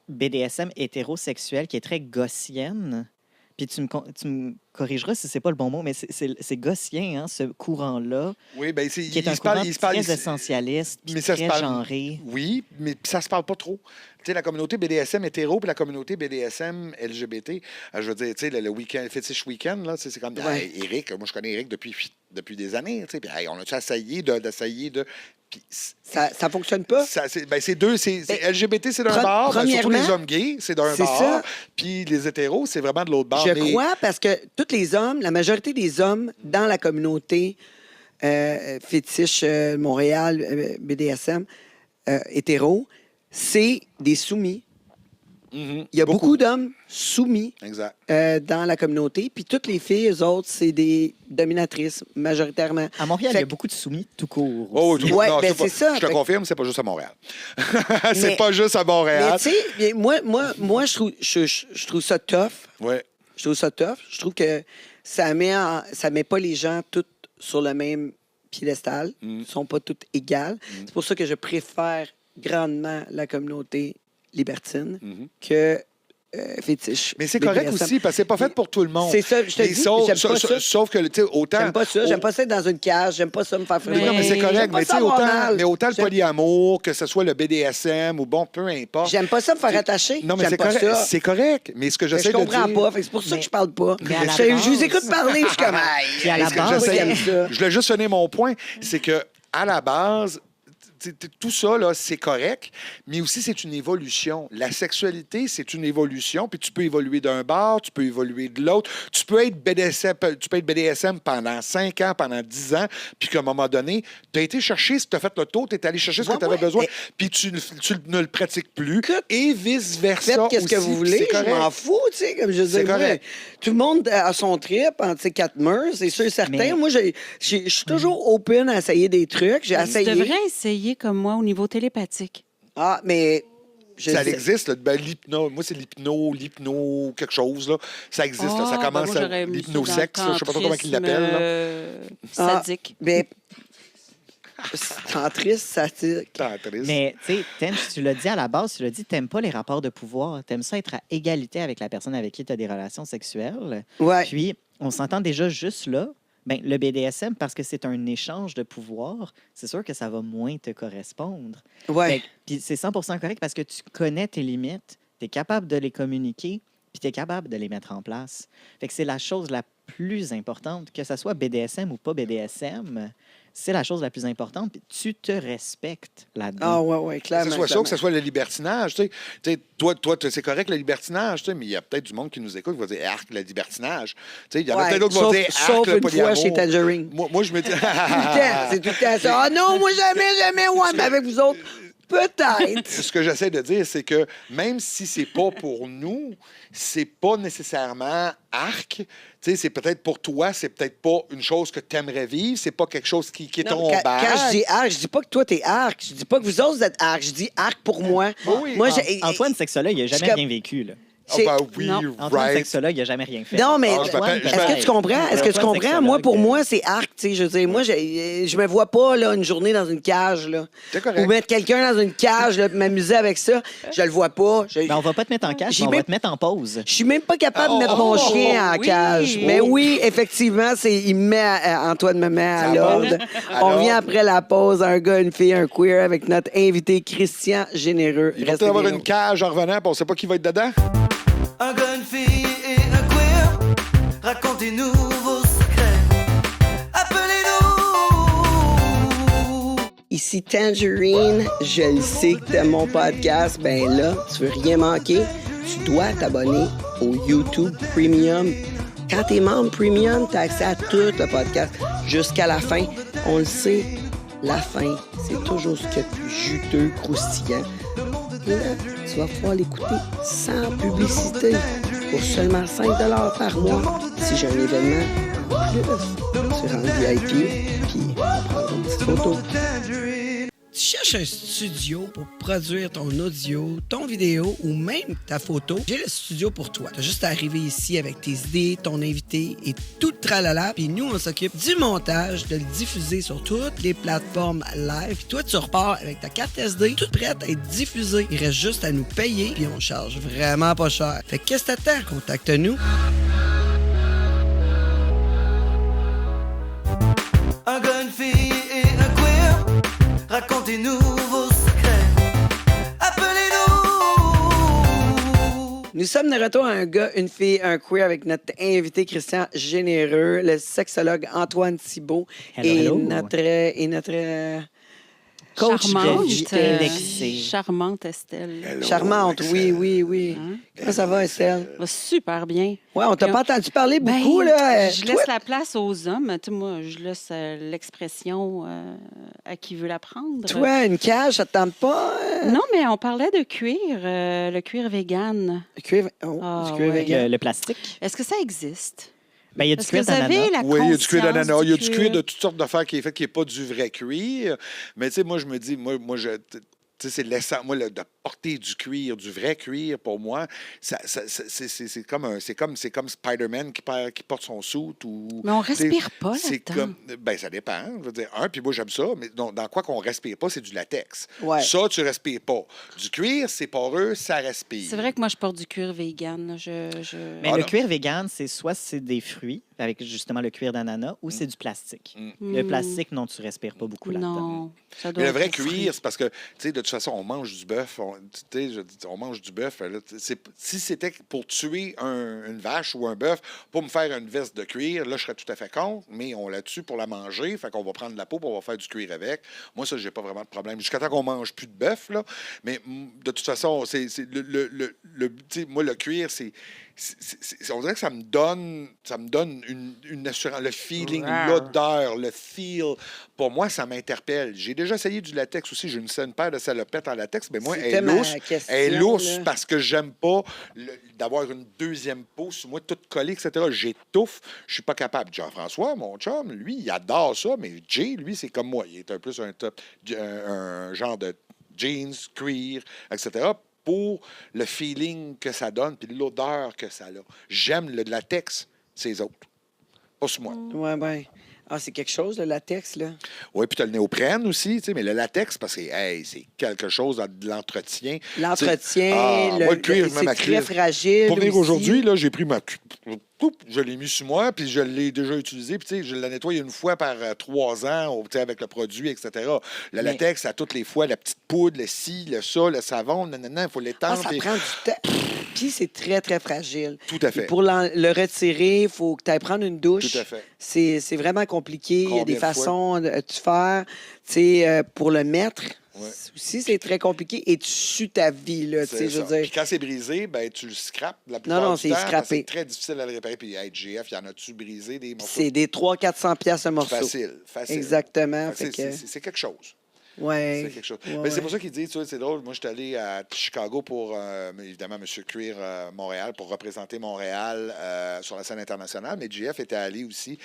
BDSM hétérosexuelle qui est très gaussienne. Puis tu me corrigeras si c'est pas le bon mot, mais c'est gaussien, hein, ce courant-là, Oui, bien, qui est un courant très essentialiste, puis mais ça se très parle- genré. Oui, mais ça se parle pas trop. Tu sais, la communauté BDSM hétéro puis la communauté BDSM LGBT, je veux dire, tu sais, le week-end, Fetish Weekend, là, c'est comme, Ouais. hey, Eric, moi, je connais Eric depuis des années, tu sais, puis hey, on a-tu essayé de... Puis Ça fonctionne pas. c'est deux, c'est LGBT, c'est d'un Pre- bord, ben, surtout les premièrement, hommes gays, c'est d'un c'est bord, ça. puis les hétéros, c'est vraiment de l'autre bord. Je mais- crois parce que tous les hommes, la majorité des hommes dans la communauté fétiche Montréal BDSM hétéros, c'est des soumis. Mhm. Il y a beaucoup d'hommes soumis Exact. dans la communauté. Puis toutes les filles, eux autres, c'est des dominatrices, majoritairement. À Montréal, Fait il y a que- beaucoup de soumis tout court. Oh, aussi. Ouais, non, ben, pas- c'est ça. Je te Fait que- confirme, c'est pas juste à Montréal. c'est Mais- pas juste à Mais Montréal. tu sais, moi je trouve ça tough. Ouais. Je trouve ça tough. Je trouve que ça met pas les gens tous sur le même piédestal. Ils sont pas toutes égales. C'est pour ça que je préfère grandement la communauté libertine que fétiche. Mais c'est correct BDSM. aussi, parce que c'est pas fait pour tout le monde. C'est ça, je te Mais dis, sauf, j'aime pas ça. sauf que, tu sais, autant. J'aime pas ça. J'aime pas ça être dans une cage. J'aime pas ça me faire Oui, non, mais c'est Mais- correct. J'aime pas Mais, tu ça sais, avoir autant, mal. mais autant le J'aime- polyamour, que ce soit le BDSM ou bon, peu importe. J'aime pas ça me faire attacher. Non, mais J'aime c'est pas correct. ça. C'est correct. Mais ce que Fait que j'essaie je de comprends dire. pas. Fait que c'est pour ça que je parle pas. Mais à la Je vous base- écoute parler, je suis comme Puis à la Est-ce que base, j'essaie- j'aime ça. Je voulais juste finir mon point, c'est que à la base, tout ça, là, c'est correct, mais aussi, c'est une évolution. La sexualité, c'est une évolution, puis tu peux évoluer d'un bord, tu peux évoluer de l'autre. Tu peux être BDSM pendant 5 ans, pendant 10 ans, puis qu'à un moment donné, tu as été chercher, si tu as fait le tour, tu es allé chercher ce que Ouais, tu avais ouais, besoin, mais- puis tu ne le pratiques plus, Écoute, et vice-versa. Faites qu'est-ce que aussi, vous puis voulez, c'est je correct. m'en fous, tu sais, comme je C'est dis. Moi, correct. tout le monde a son trip entre ces quatre murs, c'est sûr et certain. Mais- Moi, je suis toujours open à essayer des trucs. J'ai Tu essayé. devrais essayer comme moi au niveau télépathique. Ah, mais... je Ça sais- existe, là. Ben, l'hypno, moi, c'est l'hypno quelque chose, là. Ça existe, là. Ça Ah, ben commence moi, à j'aurais mis ça l'hypnosexe, dans là. le Je sais pas trop comment ils l'appellent, là. Ah, Sadique. Mais... Centriste, sadique. Tantrise. Mais tu sais, tu l'as dit à la base, tu l'as dit, t'aimes pas les rapports de pouvoir. T'aimes ça être à égalité avec la personne avec qui tu as des relations sexuelles. Ouais. Puis, on s'entend déjà juste là. Ben, le BDSM, parce que c'est un échange de pouvoir, c'est sûr que ça va moins te correspondre. Ouais. Fait que- Puis c'est 100% correct parce que tu connais tes limites, tu es capable de les communiquer, puis tu es capable de les mettre en place. Fait que c'est la chose la plus importante, que ce soit BDSM ou pas BDSM, c'est la chose la plus importante, puis tu te respectes là-dedans. Ah, ouais, Que clairement. ce soit ça, clairement. que ce soit le libertinage. Tu sais, toi, c'est correct le libertinage, tu sais, mais il y a peut-être du monde qui nous écoute qui va dire arc le libertinage. Tu sais, il y en a Ouais, peut-être d'autres qui vont sauf- dire arc sauf le une fois polyamour. chez Tangerine. Moi, je me dis. Tout le temps, c'est tout le temps ça. Ah non, moi jamais, ouais, mais avec vous autres, peut-être. Ce que j'essaie de dire, c'est que même si c'est pas pour nous, c'est pas nécessairement arc. Tu sais, c'est peut-être pour toi, c'est peut-être pas une chose que tu aimerais vivre, c'est pas quelque chose qui est Non, ton quand bag. je dis arc, je dis pas que toi, t'es arc. Je dis pas que vous autres, vous êtes arc. Je dis arc pour moi. Oui. Moi, Antoine, sexologue, il n'a jamais je- rien vécu. Là. Ah, c'est- ben oui, Non. Antoine, right. sexologue, il n'a jamais rien fait. Non, mais Ah, je m'appelle- est-ce que tu comprends? Est-ce que tu Antoine, comprends? sexologue, Moi, pour moi, c'est arc. Tu sais, je veux dire, moi, je me vois pas là, une journée dans une cage. Là. C'est correct. Ou mettre quelqu'un dans une cage, là, puis m'amuser avec ça. Je le vois pas. Ben, on va pas te mettre en cage, J'ai mais on même- va te mettre en pause. Je suis même pas capable de mettre mon chien en oui. cage. Mais oui, effectivement, Antoine me met à Ça l'ordre. va. On Alors? revient après la pause, un gars, une fille, un queer, avec notre invité Christian Généreux. Il va Restez peut-être avoir des une nôtres. cage en revenant, puis on sait pas qui va être dedans. Un gars, une fille et un queer. Racontez-nous vos secrets. Appelez-nous. Ici Tangerine, je le sais que t'aimes mon podcast. Ben là, tu veux rien manquer, tu dois t'abonner au YouTube Premium. Quand t'es membre Premium, t'as accès à tout le podcast jusqu'à la fin. On le sait, la fin, c'est toujours ce qu'il y a de plus juteux, croustillant. Là, tu vas pouvoir l'écouter sans publicité pour seulement 5 $ par mois. Si j'ai un événement en plus, tu rentres VIP, puis on prend une petite photo. Tu cherches un studio pour produire ton audio, ton vidéo ou même ta photo? J'ai le studio pour toi. Tu as juste à arriver ici avec tes idées, ton invité et tout le tralala. Puis nous, on s'occupe du montage, de le diffuser sur toutes les plateformes live. Puis toi, tu repars avec ta carte SD, toute prête à être diffusée. Il reste juste à nous payer, puis on charge vraiment pas cher. Fait que qu'est-ce que t'attends? Contacte-nous. Un gars, une fille et un queer. Racontez-nous vos secrets. Appelez-nous. Nous sommes de retour à un gars, une fille, un queer avec notre invité Christian Généreux, le sexologue Antoine Thibault Hello, et hello. notre coach Charmante. de vie. Charmante, Estelle. Hello, Charmante, oui, Excel. oui, oui. Hein? Comment ça va, Estelle? Va super bien. Ouais, on t'a Puis pas entendu parler beaucoup, Ben, là. je Toi, laisse la place aux hommes. Tu sais, moi, je laisse l'expression à qui veut la prendre. toi, une cage, ça te tente pas? Non, mais on parlait de cuir, le cuir vegan. Du cuir, Ah, du cuir ouais. vegan. Le plastique. Est-ce que ça existe? Ben, il y a du Est-ce que cuir vous avez d'ananas. la Oui, il y a du cuir conscience d'ananas, il y a du cuir de toutes sortes d'affaires qui est fait, qui n'est pas du vrai cuir. Mais tu sais, moi, je me dis, tu sais, c'est l'essence. Moi, de porter du cuir, du vrai cuir, pour moi, c'est comme Spider-Man qui porte son suit. Ou, Mais on tu sais, respire pas c'est là-dedans. comme, ben, ça dépend. Je veux dire, puis moi, j'aime ça, mais dans quoi qu'on respire pas, c'est du latex. Ouais. Ça, tu respires pas. Du cuir, c'est poreux, ça respire. C'est vrai que moi, je porte du cuir vegan. là. Mais Ah, le non. cuir vegan, c'est des fruits, avec justement le cuir d'ananas, ou c'est du plastique. Le Hmm. plastique, non, tu respires pas beaucoup là-dedans. Non, ça doit Mais le vrai être cuir, c'est parce que, tu sais, de toute façon, on mange du bœuf. On mange du bœuf. Là, si c'était pour tuer une vache ou un bœuf, pour me faire une veste de cuir, là, je serais tout à fait contre, mais on la tue pour la manger. Fait qu'on va prendre la peau et on va faire du cuir avec. Moi, ça, j'ai pas vraiment de problème. Jusqu'à temps qu'on mange plus de bœuf, là. Mais de toute façon, tu sais, moi, le cuir, on dirait que ça me donne une assurance, le feeling, l'odeur, le feel. Pour moi, ça m'interpelle. J'ai déjà essayé du latex aussi. J'ai une paire de salopettes en latex, mais moi, elle C'était est ma lousse. question, Elle est lousse là. parce que j'aime pas d'avoir une deuxième peau sur moi, toute collée, etc. J'étouffe. Je suis pas capable. Jean-François, mon chum, lui, il adore ça, mais Jay, lui, c'est comme moi. Il est un plus un genre de jeans, cuir, etc., pour le feeling que ça donne puis l'odeur que ça a. J'aime le latex, ces autres. Pas sur moi. Ouais, ben. Ah, c'est quelque chose, le latex, là. Oui, puis tu as le néoprène aussi, tu sais, mais le latex, parce que hey, c'est quelque chose de l'entretien. L'entretien, Ah, moi, le cuir, même c'est à très cuir. fragile. Pour venir aussi. aujourd'hui, là, j'ai pris je l'ai mis sur moi, puis je l'ai déjà utilisé, puis tu sais, je la nettoie une fois par 3 ans, tu sais, avec le produit, etc. Le latex, à toutes les fois, la petite poudre, le ci, le ça, le savon, nanana, il faut Ah, l'étendre. ça puis- prend du temps. Puis c'est très, très fragile. Tout à Puis fait. pour le retirer, il faut que tu ailles prendre une douche. Tout à fait. C'est vraiment compliqué. Il y a Combien des de fois? façons de faire. Tu sais, pour le mettre, Ouais. aussi, c'est très compliqué. Et tu sues ta vie, là. Tu sais, C'est je ça. veux Puis dire. quand c'est brisé, ben, tu le scrapes la plupart non, du c'est temps, parce que scrappé. c'est très difficile à le réparer. Puis, hey, GF, y en a-tu brisé des morceaux? C'est des 300-400 pièces le morceau. Facile. Exactement. Fait que Fait que, c'est quelque chose. ouais. C'est quelque chose. Ouais, Mais c'est ouais. pour ça qu'il dit, tu vois, c'est drôle. Moi, je suis allé à Chicago pour, évidemment, M. Cuir Montréal, pour représenter Montréal sur la scène internationale. Mais JF était allé aussi,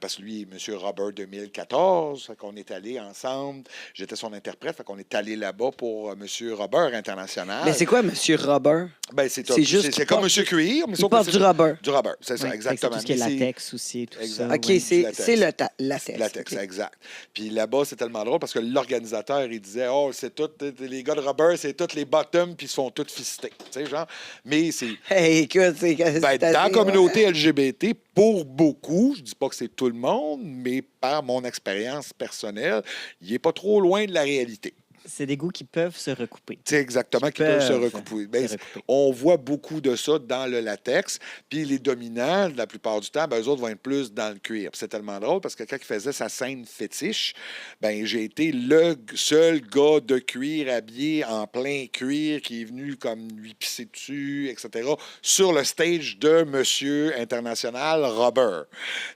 parce que lui, M. Robert 2014, fait qu'on est allé ensemble. J'étais son interprète, fait qu'on est allé là-bas pour M. Robert international. Mais c'est quoi, M. Robert? Ben, c'est juste c'est qu'il comme porte M. Cuir, mais Il sauf porte que du c'est- rubber. Du Robert, c'est ça, Ouais, fait que exactement. C'est tout ce qui est Mais c'est- latex aussi, tout Exact. ça. OK, ouais. c'est latex. latex. Latex, OK. exact. Puis là-bas, c'est tellement drôle parce que l'organisateur, il disait, oh, c'est tout, les gars de rubber, c'est tous les bottoms, puis ils se font tous fister. Tu sais, genre. Mais c'est. Hey, écoute, c'est Ben, c'est dans la assez, communauté LGBT, pour beaucoup, je dis pas que c'est tout le monde, mais par mon expérience personnelle, il est pas trop loin de la réalité. C'est des goûts qui peuvent se recouper. C'est exactement, qui peuvent se recouper. Ben, se recouper. on voit beaucoup de ça dans le latex. Puis les dominants, la plupart du temps, ben, eux autres vont être plus dans le cuir. Puis c'est tellement drôle parce que quand il faisait sa scène fétiche, ben, j'ai été le seul gars de cuir habillé en plein cuir qui est venu comme lui pisser dessus, etc., sur le stage de Monsieur International Robert.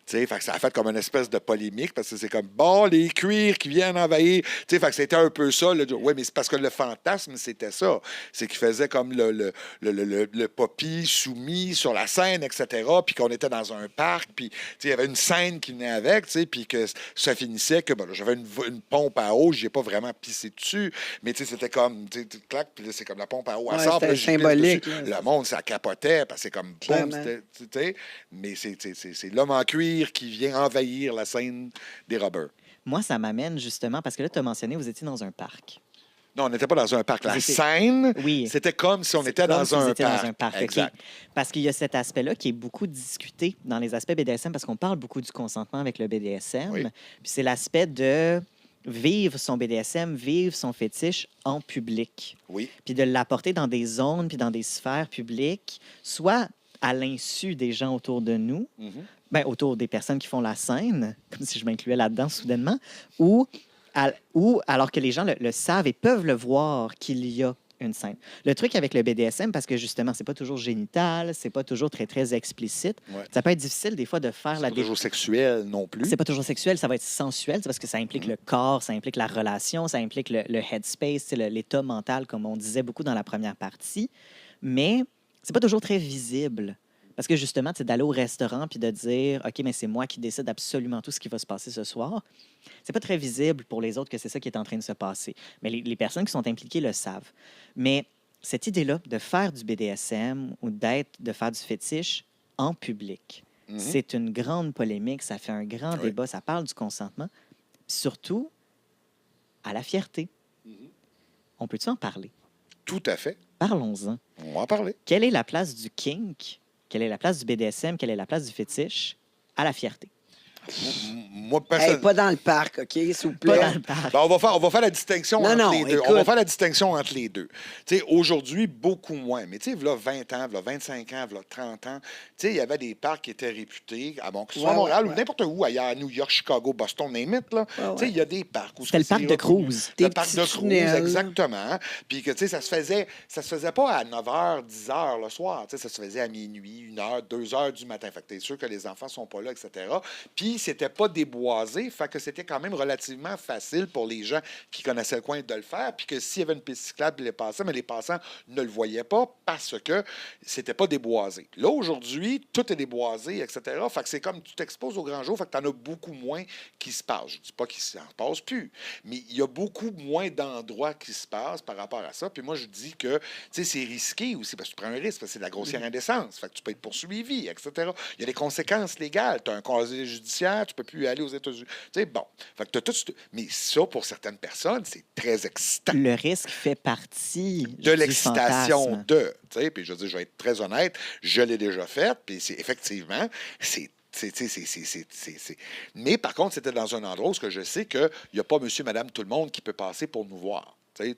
Tu sais, fait que ça a fait comme une espèce de polémique parce que c'est comme, bon, les cuirs qui viennent envahir. Tu sais, fait que c'était un peu ça. Oui, mais c'est parce que le fantasme, c'était ça. C'est qu'il faisait comme le poppy soumis sur la scène, etc., puis qu'on était dans un parc, puis tu sais, il y avait une scène qui venait avec, tu sais, puis que ça finissait que, ben, là, j'avais une pompe à eau, j'ai pas vraiment pissé dessus, mais tu sais, c'était comme, tu sais, clac, puis là, c'est comme la pompe à eau, elle Ouais, sort, puis là, c'était j'y pisse symbolique, dessus. là. Le monde, ça capotait, parce que c'est comme, boum, Clairement. tu sais, mais c'est l'homme en cuir qui vient envahir la scène des robbers. Moi, ça m'amène justement, parce que là, tu as mentionné, vous étiez dans un parc. Non, on n'était pas dans un parc. La Vous étiez- scène, Oui. c'était comme si on C'est était comme dans si vous un étiez parc. dans un parc. OK. Exact. Parce qu'il y a cet aspect-là qui est beaucoup discuté dans les aspects BDSM, parce qu'on parle beaucoup du consentement avec le BDSM. Oui. Puis c'est l'aspect de vivre son BDSM, vivre son fétiche en public. Oui. Puis de l'apporter dans des zones, puis dans des sphères publiques, soit à l'insu des gens autour de nous, Mhm. ben, autour des personnes qui font la scène, comme si je m'incluais là-dedans soudainement, ou Ou alors que les gens le savent et peuvent le voir qu'il y a une scène. Le truc avec le BDSM, parce que justement, c'est pas toujours génital, c'est pas toujours très, très explicite, Ouais. ça peut être difficile des fois de faire C'est la pas toujours sexuel non plus. C'est pas toujours sexuel, ça va être sensuel, c'est parce que ça implique le corps, ça implique la relation, ça implique le headspace, l'état mental, comme on disait beaucoup dans la première partie. Mais c'est pas toujours très visible. Parce que justement, d'aller au restaurant puis de dire OK, mais c'est moi qui décide absolument tout ce qui va se passer ce soir, c'est pas très visible pour les autres que c'est ça qui est en train de se passer. Mais les personnes qui sont impliquées le savent. Mais cette idée-là de faire du BDSM ou de faire du fétiche en public, c'est une grande polémique, ça fait un grand débat, ça parle du consentement, surtout à la fierté. On peut-tu en parler? Tout à fait. Parlons-en. On va en parler. Quelle est la place du kink? Quelle est la place du BDSM? Quelle est la place du fétiche à la fierté? Moi, Hey, personnellement. pas dans le parc, OK, s'il vous Pas plaît. dans le parc. Ben, on va faire la distinction Non, entre non, les deux. écoute. On va faire la distinction entre les deux. Tu sais, aujourd'hui, beaucoup moins. Mais tu sais, là, 20 ans, là, 25 ans, là, 30 ans, tu sais, il y avait des parcs qui étaient réputés, que ce soit à Ouais, Montréal ouais. ou n'importe où ailleurs, à New York, Chicago, Boston, name it, là. Ouais, ouais. Tu sais, il y a des parcs où C'était le parc de cruise. Le Des parc petits de cruise, tunnels. exactement. Puis que, tu sais, ça se faisait pas à 9h, 10h le soir. Tu sais, ça se faisait à minuit, 1h, 2h du matin. Fait que t'es sûr que les enfants sont pas là, etc. Puis c'était pas déboisé. Fait que c'était quand même relativement facile pour les gens qui connaissaient le coin de le faire. Puis que s'il y avait une piste cyclable, ils les passaient, mais les passants ne le voyaient pas parce que c'était pas déboisé. Là, aujourd'hui, tout est déboisé, etc. Fait que c'est comme tu t'exposes au grand jour, fait que t'en as beaucoup moins qui se passent. Je dis pas qu'il s'en passe plus, mais il y a beaucoup moins d'endroits qui se passent par rapport à ça. Puis moi, je dis que, tu sais, c'est risqué aussi, parce que tu prends un risque, parce que c'est de la grossière indécence. Fait que tu peux être poursuivi, etc. Il y a des conséquences légales. Tu as un casier judiciaire, tu peux plus aller aux États-Unis. Tu sais, bon. Fait que t'as tout. Mais ça, pour certaines personnes, c'est très excitant. Le risque fait partie De du l'excitation fantasme. de. Tu sais, puis je veux dire, je vais être très honnête, je l'ai déjà fait, puis c'est effectivement, c'est. Mais par contre, c'était dans un endroit où je sais qu'il n'y a pas monsieur, madame, tout le monde qui peut passer pour nous voir. Tu sais,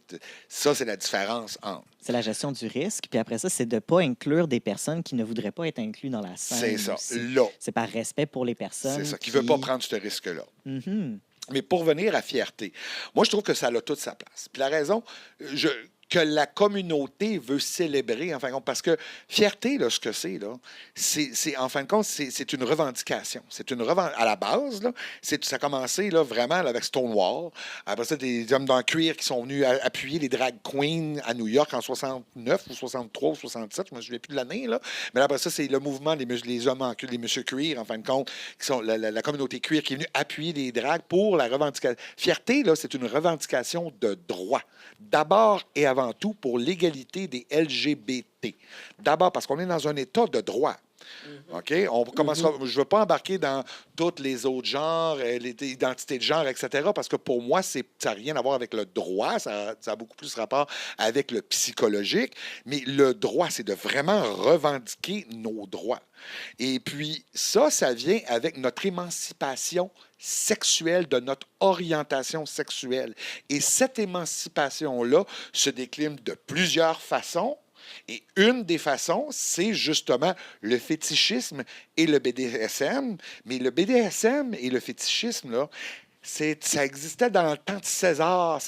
ça, c'est la différence entre. C'est la gestion du risque. Puis après ça, c'est de ne pas inclure des personnes qui ne voudraient pas être incluses dans la scène. C'est ça. aussi. Là, C'est par respect pour les personnes. c'est ça. Qui ne veut pas prendre ce risque-là. Mhm. Mais pour venir à fierté, moi, je trouve que ça a toute sa place. Puis la raison, que la communauté veut célébrer, en fin de compte, parce que fierté, là, ce que c'est, là, c'est en fin de compte, c'est une revendication. C'est une à la base, là, ça a commencé là, vraiment là, avec Stonewall. Après ça, des hommes dans le cuir qui sont venus appuyer les drag queens à New York en 69 ou 63 ou 67, je ne me souviens plus de l'année, là. Mais après ça, c'est le mouvement les hommes en cuir, les monsieur cuir, en fin de compte, qui sont la communauté cuir qui est venue appuyer les drags pour la revendication. Fierté, là, c'est une revendication de droit. D'abord et avant tout pour l'égalité des LGBT. D'abord parce qu'on est dans un état de droit. OK? On commencera, je ne veux pas embarquer dans tous les autres genres, les identités de genre, etc., parce que pour moi, ça n'a rien à voir avec le droit, ça a beaucoup plus rapport avec le psychologique, mais le droit, c'est de vraiment revendiquer nos droits. Et puis, ça vient avec notre émancipation sexuelle, de notre orientation sexuelle. Et cette émancipation-là se décline de plusieurs façons. Et une des façons, c'est justement le fétichisme et le BDSM. Mais le BDSM et le fétichisme, là, ça existait dans le temps de César.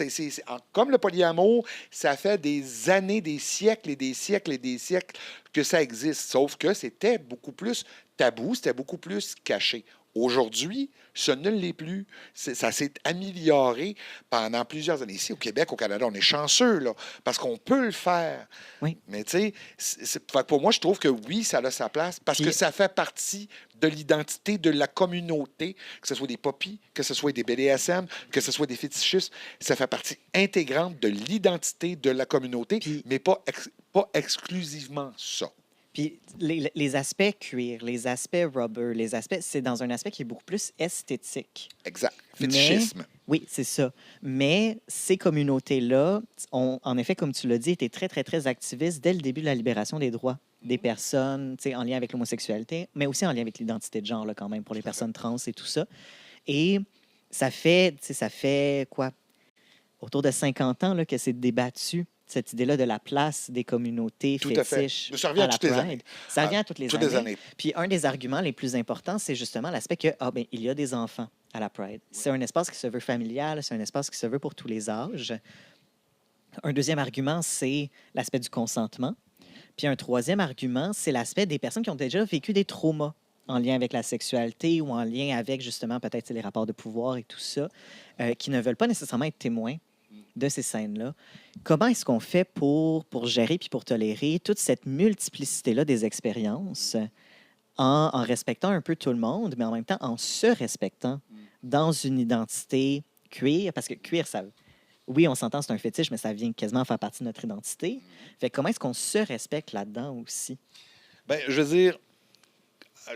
Comme le polyamour, ça fait des années, des siècles et des siècles et des siècles que ça existe. Sauf que c'était beaucoup plus tabou, c'était beaucoup plus caché. Aujourd'hui, ce ne l'est plus. Ça s'est amélioré pendant plusieurs années. Ici, au Québec, au Canada, on est chanceux, là, parce qu'on peut le faire. Oui. Mais tu sais, pour moi, je trouve que oui, ça a sa place, parce que ça fait partie de l'identité de la communauté, que ce soit des poppies, que ce soit des BDSM, que ce soit des fétichistes. Ça fait partie intégrante de l'identité de la communauté, mais pas exclusivement ça. Puis les aspects cuir, les aspects rubber, c'est dans un aspect qui est beaucoup plus esthétique. Exact. Fétichisme. Oui, c'est ça. Mais ces communautés-là ont, en effet, comme tu l'as dit, été très, très, très activistes dès le début de la libération des droits des personnes en lien avec l'homosexualité, mais aussi en lien avec l'identité de genre, là, quand même, pour les personnes trans et tout ça. Et ça fait quoi? Autour de 50 ans là, que c'est débattu, cette idée-là de la place des communautés Tout à fait. fétiches Ça revient à à la toutes les Pride. années. Ça revient à toutes les Toutes les années. Puis un des arguments les plus importants, c'est justement l'aspect que il y a des enfants à la Pride. C'est un espace qui se veut familial, c'est un espace qui se veut pour tous les âges. Un deuxième argument, c'est l'aspect du consentement. Puis un troisième argument, c'est l'aspect des personnes qui ont déjà vécu des traumas en lien avec la sexualité ou en lien avec, justement, peut-être les rapports de pouvoir et tout ça, qui ne veulent pas nécessairement être témoins de ces scènes-là. Comment est-ce qu'on fait pour gérer puis pour tolérer toute cette multiplicité-là des expériences en respectant un peu tout le monde, mais en même temps en se respectant dans une identité queer? Parce que queer, ça... Oui, on s'entend, c'est un fétiche, mais ça vient quasiment faire partie de notre identité. Fait que comment est-ce qu'on se respecte là-dedans aussi? Bien, je veux dire,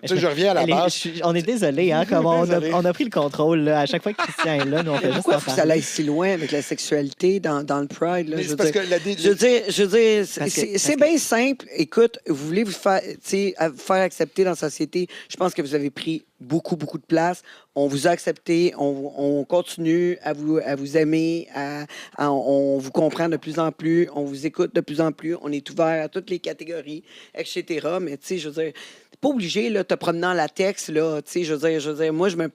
tu sais, je reviens à la base. On est désolé, hein, comme Désolé. on a pris le contrôle. Là. À chaque fois que Christian est là, nous, on fait juste Pourquoi en faut que ça parler. aille si loin avec la sexualité dans le Pride? Là, Mais je c'est veux parce dire, que la je veux dire, Parce que- c'est bien simple. Écoute, vous voulez vous faire, faire accepter dans la société. Je pense que vous avez pris beaucoup de place. On vous a accepté. On continue à vous aimer. On vous comprend de plus en plus. On vous écoute de plus en plus. On est ouvert à toutes les catégories, etc. Mais tu sais, je veux dire, t'es pas obligé là, de te promener en latex. Là, tu sais, je veux dire, moi, je me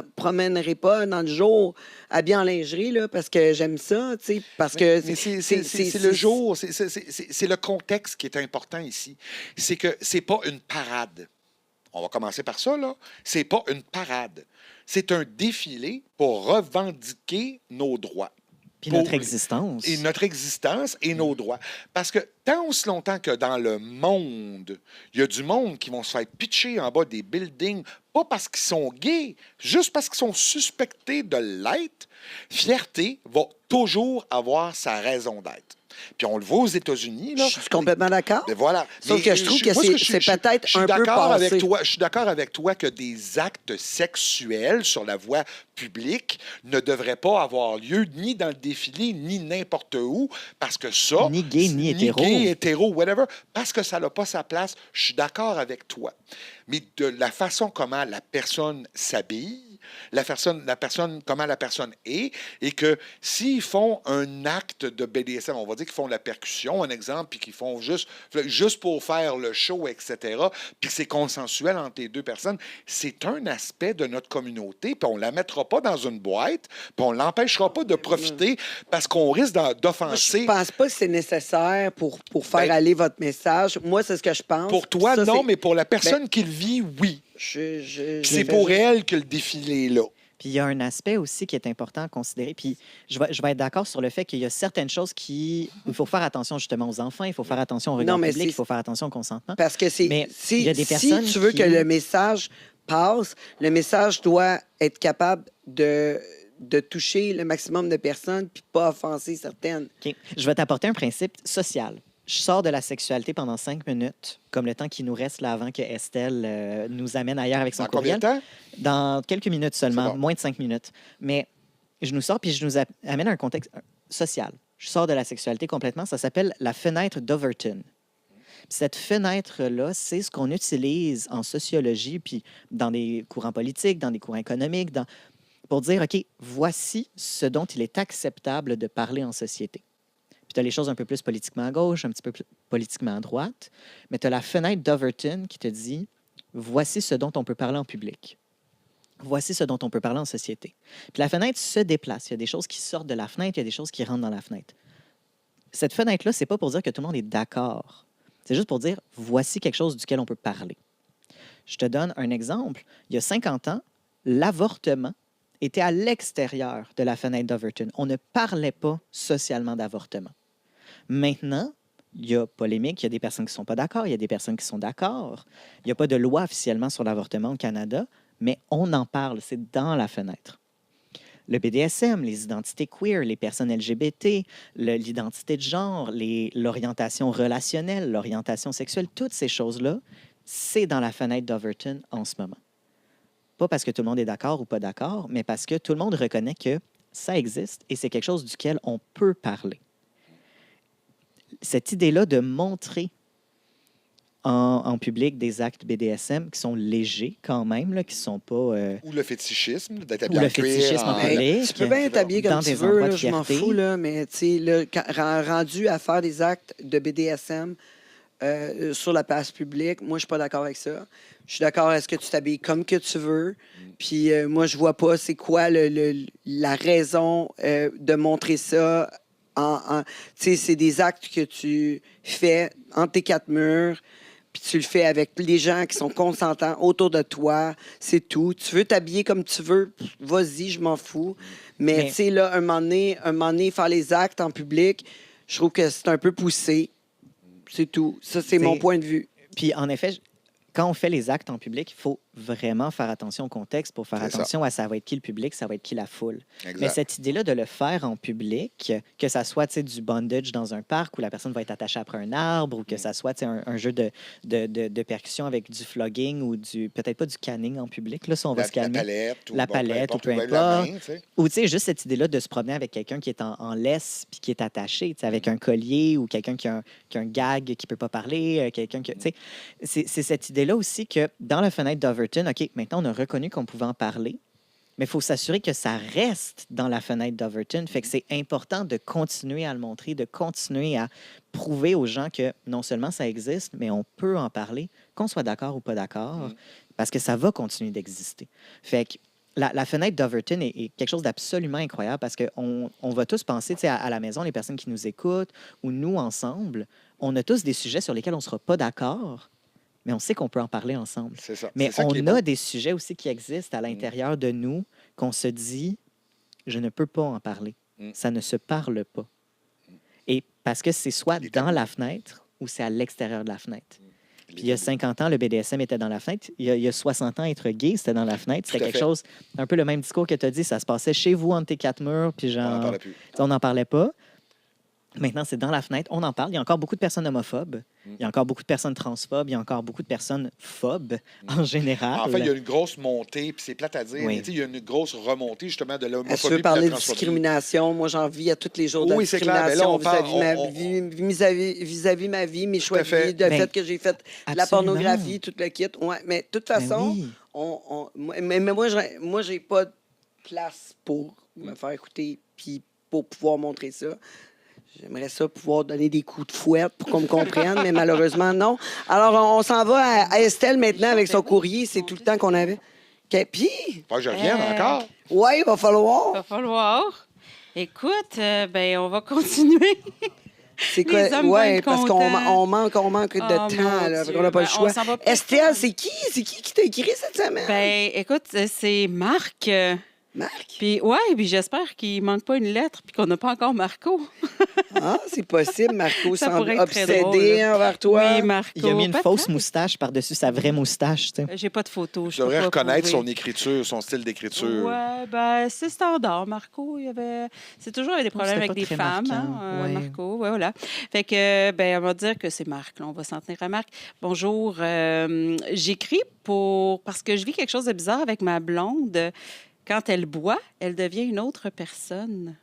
promènerai pas dans le jour habillé en lingerie là, parce que j'aime ça. Tu sais, parce que Mais c'est le jour, c'est le contexte qui est important ici. C'est que c'est pas une parade. On va commencer par ça, là. C'est pas une parade. C'est un défilé pour revendiquer nos droits. Puis Pour- notre existence. Et notre existence et nos droits. Parce que tant aussi longtemps que dans le monde, il y a du monde qui vont se faire pitcher en bas des buildings, pas parce qu'ils sont gays, juste parce qu'ils sont suspectés de l'être, fierté va toujours avoir sa raison d'être. Puis on le voit aux États-Unis, là. je suis complètement d'accord. Ben voilà. Sauf Mais que je trouve que moi, ce c'est je- peut-être je suis un peu d'accord passé. avec toi. Je suis d'accord avec toi que des actes sexuels sur la voie publique ne devraient pas avoir lieu ni dans le défilé, ni n'importe où, parce que ça... Ni gay, ni hétéro. Ni gay, hétéro, whatever, parce que ça n'a pas sa place. Je suis d'accord avec toi. Mais de la façon comment la personne s'habille, comment la personne est, et que s'ils font un acte de BDSM, on va dire qu'ils font de la percussion, un exemple, puis qu'ils font juste pour faire le show, etc., puis que c'est consensuel entre les deux personnes, c'est un aspect de notre communauté, puis on ne la mettra pas dans une boîte, puis on ne l'empêchera pas de profiter parce qu'on risque Je d'offenser. pense pas que c'est nécessaire pour faire Ben, aller votre message. Moi, c'est ce que je pense. Pour toi, Ça, non, c'est- mais pour la personne qui le vit, oui. je Puis c'est fais pour juste- elle que le défilé est là. Puis il y a un aspect aussi qui est important à considérer. Puis je vais être d'accord sur le fait qu'il y a certaines choses il faut faire attention justement aux enfants, il faut faire attention au regard Non, mais public, c'est- il faut faire attention au consentement. Parce que Mais il si y a des si personnes tu veux qui- que le message passe, le message doit être capable de toucher le maximum de personnes puis pas offenser certaines. OK. Je vais t'apporter un principe social. Je sors de la sexualité pendant 5 minutes, comme le temps qui nous reste là avant que Estelle nous amène ailleurs avec son Dans combien courriel. de temps? Dans quelques minutes seulement, C'est bon. moins de 5 minutes. Mais je nous sors puis je nous amène à un contexte social. Je sors de la sexualité complètement. Ça s'appelle la fenêtre d'Overton. Puis cette fenêtre-là, c'est ce qu'on utilise en sociologie, puis dans des courants politiques, dans des courants économiques, pour dire, OK, voici ce dont il est acceptable de parler en société. Puis tu as les choses un peu plus politiquement à gauche, un petit peu plus politiquement à droite, mais tu as la fenêtre d'Overton qui te dit, voici ce dont on peut parler en public. Voici ce dont on peut parler en société. Puis la fenêtre se déplace. Il y a des choses qui sortent de la fenêtre, il y a des choses qui rentrent dans la fenêtre. Cette fenêtre-là, c'est pas pour dire que tout le monde est d'accord. C'est juste pour dire, voici quelque chose duquel on peut parler. Je te donne un exemple. Il y a 50 ans, l'avortement était à l'extérieur de la fenêtre d'Overton. On ne parlait pas socialement d'avortement. Maintenant, il y a polémique, il y a des personnes qui ne sont pas d'accord, il y a des personnes qui sont d'accord. Il n'y a pas de loi officiellement sur l'avortement au Canada, mais on en parle, c'est dans la fenêtre. Le BDSM, les identités queer, les personnes LGBT, l'identité de genre, l'orientation relationnelle, l'orientation sexuelle, toutes ces choses-là, c'est dans la fenêtre d'Overton en ce moment. Pas parce que tout le monde est d'accord ou pas d'accord, mais parce que tout le monde reconnaît que ça existe et c'est quelque chose duquel on peut parler. Cette idée-là de montrer en public des actes BDSM qui sont légers quand même, là, qui ne sont pas... Ou le fétichisme, d'être Ou habillé le en cuir, fétichisme en en- public. Tu peux bien être habillé dans comme tu des veux, endroits là, de je m'en fierté. fous, là, mais tu sais, rendu à faire des actes de BDSM, sur la place publique. Moi, je suis pas d'accord avec ça. Je suis d'accord à ce que tu t'habilles comme que tu veux. Puis moi, je vois pas c'est quoi la raison de montrer ça. Tu sais, c'est des actes que tu fais entre tes quatre murs, puis tu le fais avec les gens qui sont consentants autour de toi. C'est tout. Tu veux t'habiller comme tu veux, vas-y, je m'en fous. Mais tu sais, là, un moment donné, faire les actes en public, je trouve que c'est un peu poussé. C'est tout. Ça, c'est mon point de vue. Puis, en effet, quand on fait les actes en public, il faut vraiment faire attention au contexte pour faire attention à ça va être qui le public, ça va être qui la foule. Exact. Mais cette idée-là de le faire en public, que ça soit du bondage dans un parc où la personne va être attachée après un arbre ou que ça soit un jeu de percussion avec du flogging ou peut-être pas du canning en public, là, si on va se calmer. La palette ou peu importe. Ou juste cette idée-là de se promener avec quelqu'un qui est en laisse puis qui est attaché, avec un collier ou quelqu'un qui a un gag qui peut pas parler, quelqu'un qui... C'est cette idée-là aussi que dans la fenêtre d'Overton, OK, maintenant, on a reconnu qu'on pouvait en parler, mais il faut s'assurer que ça reste dans la fenêtre d'Overton. Fait que c'est important de continuer à le montrer, de continuer à prouver aux gens que non seulement ça existe, mais on peut en parler, qu'on soit d'accord ou pas d'accord, parce que ça va continuer d'exister. Fait que la fenêtre d'Overton est quelque chose d'absolument incroyable parce qu'on va tous penser à la maison, les personnes qui nous écoutent ou nous ensemble, on a tous des sujets sur lesquels on ne sera pas d'accord, mais on sait qu'on peut en parler ensemble. C'est ça. Mais C'est ça on a des sujets aussi qui existent à l'intérieur de nous qu'on se dit, je ne peux pas en parler. Ça ne se parle pas. Et parce que c'est soit dans la fenêtre ou c'est à l'extérieur de la fenêtre. Puis il y a 50 ans, le BDSM était dans la fenêtre. Il y a 60 ans, être gay, c'était dans la fenêtre. C'était quelque chose, un peu le même discours que tu as dit, ça se passait chez vous entre tes quatre murs, puis genre, on n'en parlait pas. Maintenant, c'est dans la fenêtre. On en parle. Il y a encore beaucoup de personnes homophobes. Il y a encore beaucoup de personnes transphobes. Il y a encore beaucoup de personnes phobes en général. En fait, il y a une grosse montée, puis c'est plate à dire, mais il y a une grosse remontée justement de l'homophobie. Tu veux parler de discrimination? Moi, j'en vis à tous les jours de oui, discrimination clair. vis-à-vis ma vie, mes choix de vie, le fait que j'ai fait de la pornographie, tout le kit. Ouais, mais de toute façon, mais moi, j'ai pas de place pour me faire écouter puis pour pouvoir montrer ça. J'aimerais ça pouvoir donner des coups de fouette pour qu'on me comprenne, mais malheureusement, non. Alors, on s'en va à Estelle maintenant avec son courrier. C'est tout le temps qu'on avait. Puis... Pas que je revienne encore. Oui, il va falloir. Il va falloir. Écoute, on va continuer. C'est quoi? Oui, parce qu'on manque de temps. Là, on n'a pas le choix. Estelle, c'est qui t'a écrit cette semaine? Ben, écoute, c'est Marc. Marc? Puis, puis j'espère qu'il ne manque pas une lettre puis qu'on n'a pas encore Marco. Ah, c'est possible. Marco Ça semble pourrait être très drôle, obsédé envers toi. Oui, Marco. Il a mis une fausse moustache par-dessus sa vraie moustache. J'ai pas de photo. Je devrais reconnaître son écriture, son style d'écriture. Oui, ben c'est standard. Marco, c'est toujours des problèmes avec des femmes, Marco. Ouais, voilà. Fait que, on va dire que c'est Marc. Là. On va s'en tenir à Marc. Bonjour. J'écris parce que je vis quelque chose de bizarre avec ma blonde. Quand elle boit, elle devient une autre personne.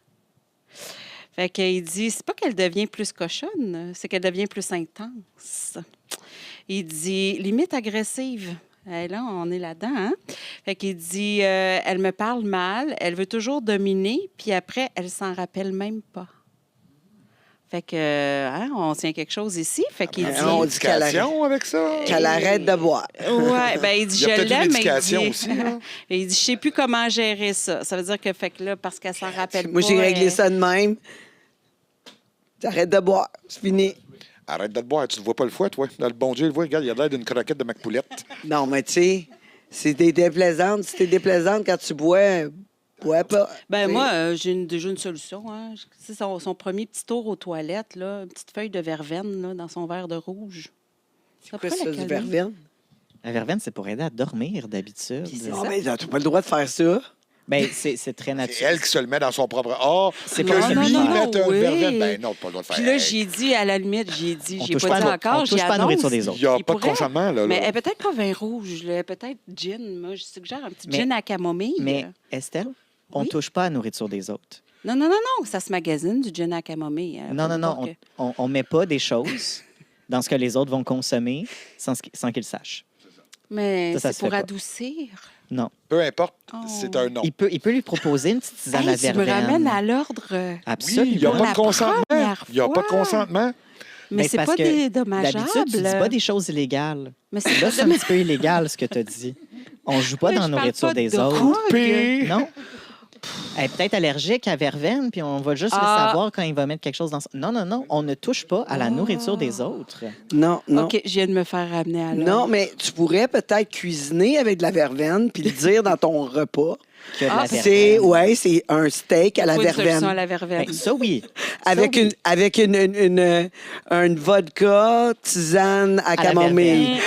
Fait qu'il dit, c'est pas qu'elle devient plus cochonne, c'est qu'elle devient plus intense. Il dit, limite agressive. Et là, on est là-dedans, hein? Fait qu'il dit, elle me parle mal, elle veut toujours dominer, puis après, elle s'en rappelle même pas. Fait que, on tient quelque chose ici. Fait qu'il dit... On dit avec ça. Qu'elle arrête de boire. Oui, il dit, je l'aime, mais aussi, hein? il dit, je sais plus comment gérer ça. Ça veut dire que, parce qu'elle s'en rappelle pas... Moi, j'ai réglé ça de même. Arrête de boire, c'est fini. Arrête de boire, tu ne vois pas le foie, toi. Le bon Dieu, le voit, regarde, il a l'air d'une croquette de McPoulette. Non, mais tu sais, si t'es déplaisante quand tu bois... Ouais, pas. Moi, j'ai déjà une solution. Hein. C'est son premier petit tour aux toilettes, là, une petite feuille de verveine là, dans son verre de rouge. C'est quoi ça, du verveine? La verveine, c'est pour aider à dormir d'habitude. Non, mais t'as pas le droit de faire ça. Ben, c'est très naturel. C'est elle qui se le met dans son propre... c'est que pas lui non, mette un oui. verveine. Ben non, pas le droit de faire. Puis là, j'ai dit, à la limite, j'ai On pas touche dit encore, on touche pas à la nourriture des autres. Il n'y a Il pas de pourrait. consentement, là. Mais peut-être pas vin rouge, là, peut-être gin. Moi, je suggère un petit gin à camomille. Mais Estelle, on ne touche pas à la nourriture des autres. Non, ça se magasine, du gin à camomille. Non, on ne met pas des choses dans ce que les autres vont consommer sans qu'ils sachent. Mais ça c'est pour se fait pas. adoucir. Non. Peu importe, Oh. c'est un nom. Il peut lui proposer une petite tisane à Tu me verveine. ramènes à l'ordre. Oui, Absolument. il n'y a pas de La consentement. première Il n'y a pas de fois. consentement. Mais Ben, c'est parce pas que dédommageable. D'habitude, tu dis pas des choses illégales. Mais c'est Là, pas c'est un petit peu illégal, ce que tu as dit. On joue pas Mais dans la je parle nourriture pas des de autres. drogue. Coupé. Non. Elle est peut-être allergique à verveine, puis on va juste le Ah. savoir quand il va mettre quelque chose dans son... Non. On ne touche pas à la nourriture des autres. Non. OK, je viens de me faire ramener à l'ordre. Non, mais tu pourrais peut-être cuisiner avec de la verveine puis le dire dans ton repas. Que de la C'est verveine. c'est un steak à la Pas une solution à verveine. la verveine. Ben, ça, oui. Avec Ça, oui. une vodka tisane à la camomille.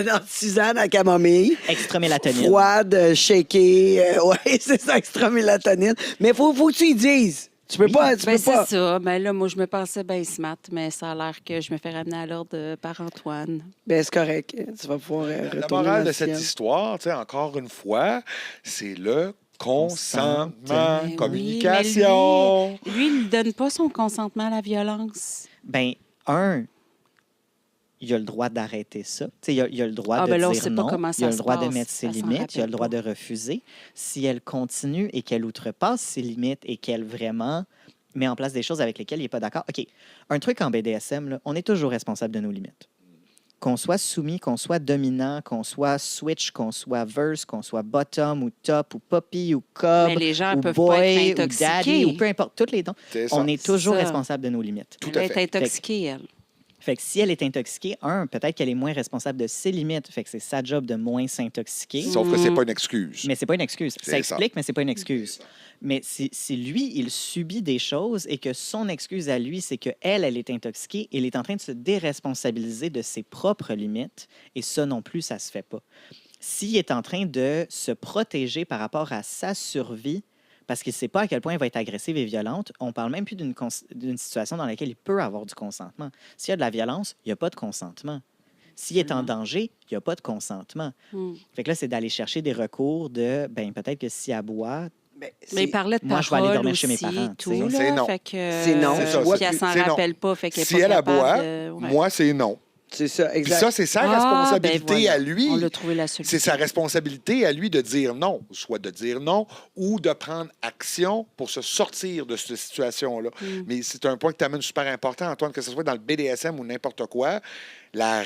Non, tisane à camomille. Extra mélatonine. Froide, shakée. Oui, c'est ça, extra mélatonine. Mais faut que tu y dises. Tu peux pas. Tu Ben, peux pas. c'est ça. Ben là, moi, je me pensais bien smart, mais ça a l'air que je me fais ramener à l'ordre par Antoine. Ben, c'est correct. Tu vas pouvoir retourner La morale dans de cette le ciel. histoire, tu sais, encore une fois, c'est le consentement, Ben oui, communication. mais lui, il ne donne pas son consentement à la violence. Ben, il a le droit d'arrêter ça. Tu sais, il a le droit Ah, de ben là, on dire sait pas non. comment ça Il a le se droit de passe. mettre ses Elle s'en limites. Il a le rappelle droit pas. de refuser. Si elle continue et qu'elle outrepasse ses limites et qu'elle vraiment met en place des choses avec lesquelles il n'est pas d'accord. OK, un truc en BDSM, là, on est toujours responsable de nos limites. Qu'on soit soumis, qu'on soit dominant, qu'on soit switch, qu'on soit verse, qu'on soit bottom ou top ou poppy ou cob Mais les gens ou peuvent boy pas être ou intoxiqués. daddy ou peu importe, toutes les dons. C'est ça. On est toujours ça. responsable de nos limites. Tout Elle à est fait. intoxiquée, elle. Fait que si elle est intoxiquée, peut-être qu'elle est moins responsable de ses limites. Fait que c'est sa job de moins s'intoxiquer. Sauf que c'est pas une excuse. Mais c'est pas une excuse. Ça C'est explique, mais c'est pas une excuse. Mais si lui, il subit des choses et que son excuse à lui, c'est qu'elle est intoxiquée, il est en train de se déresponsabiliser de ses propres limites. Et ça non plus, ça se fait pas. S'il est en train de se protéger par rapport à sa survie, parce qu'il ne sait pas à quel point elle va être agressive et violente, on parle même plus d'une situation dans laquelle il peut avoir du consentement. S'il y a de la violence, il n'y a pas de consentement. S'il est en danger, il n'y a pas de consentement. Fait que là, c'est d'aller chercher des recours de, ben peut-être que si elle boit, Ben, Mais il parlait de Moi, je vais aller parole dormir aussi, chez mes parents, tout, tu sais. là, C'est non. Fait que, C'est non. C'est ça, puis elle s'en c'est non. rappelle pas, fait qu'elle est Si pas elle capable aboie, de- ouais. moi, c'est non. C'est ça, Puis exact. ça, c'est sa Ah, responsabilité ben voilà. à lui. On l'a trouvé la solution. C'est sa responsabilité à lui de dire non, soit de dire non ou de prendre action pour se sortir de cette situation-là. Mais c'est un point que tu amènes super important, Antoine, que ce soit dans le BDSM ou n'importe quoi, la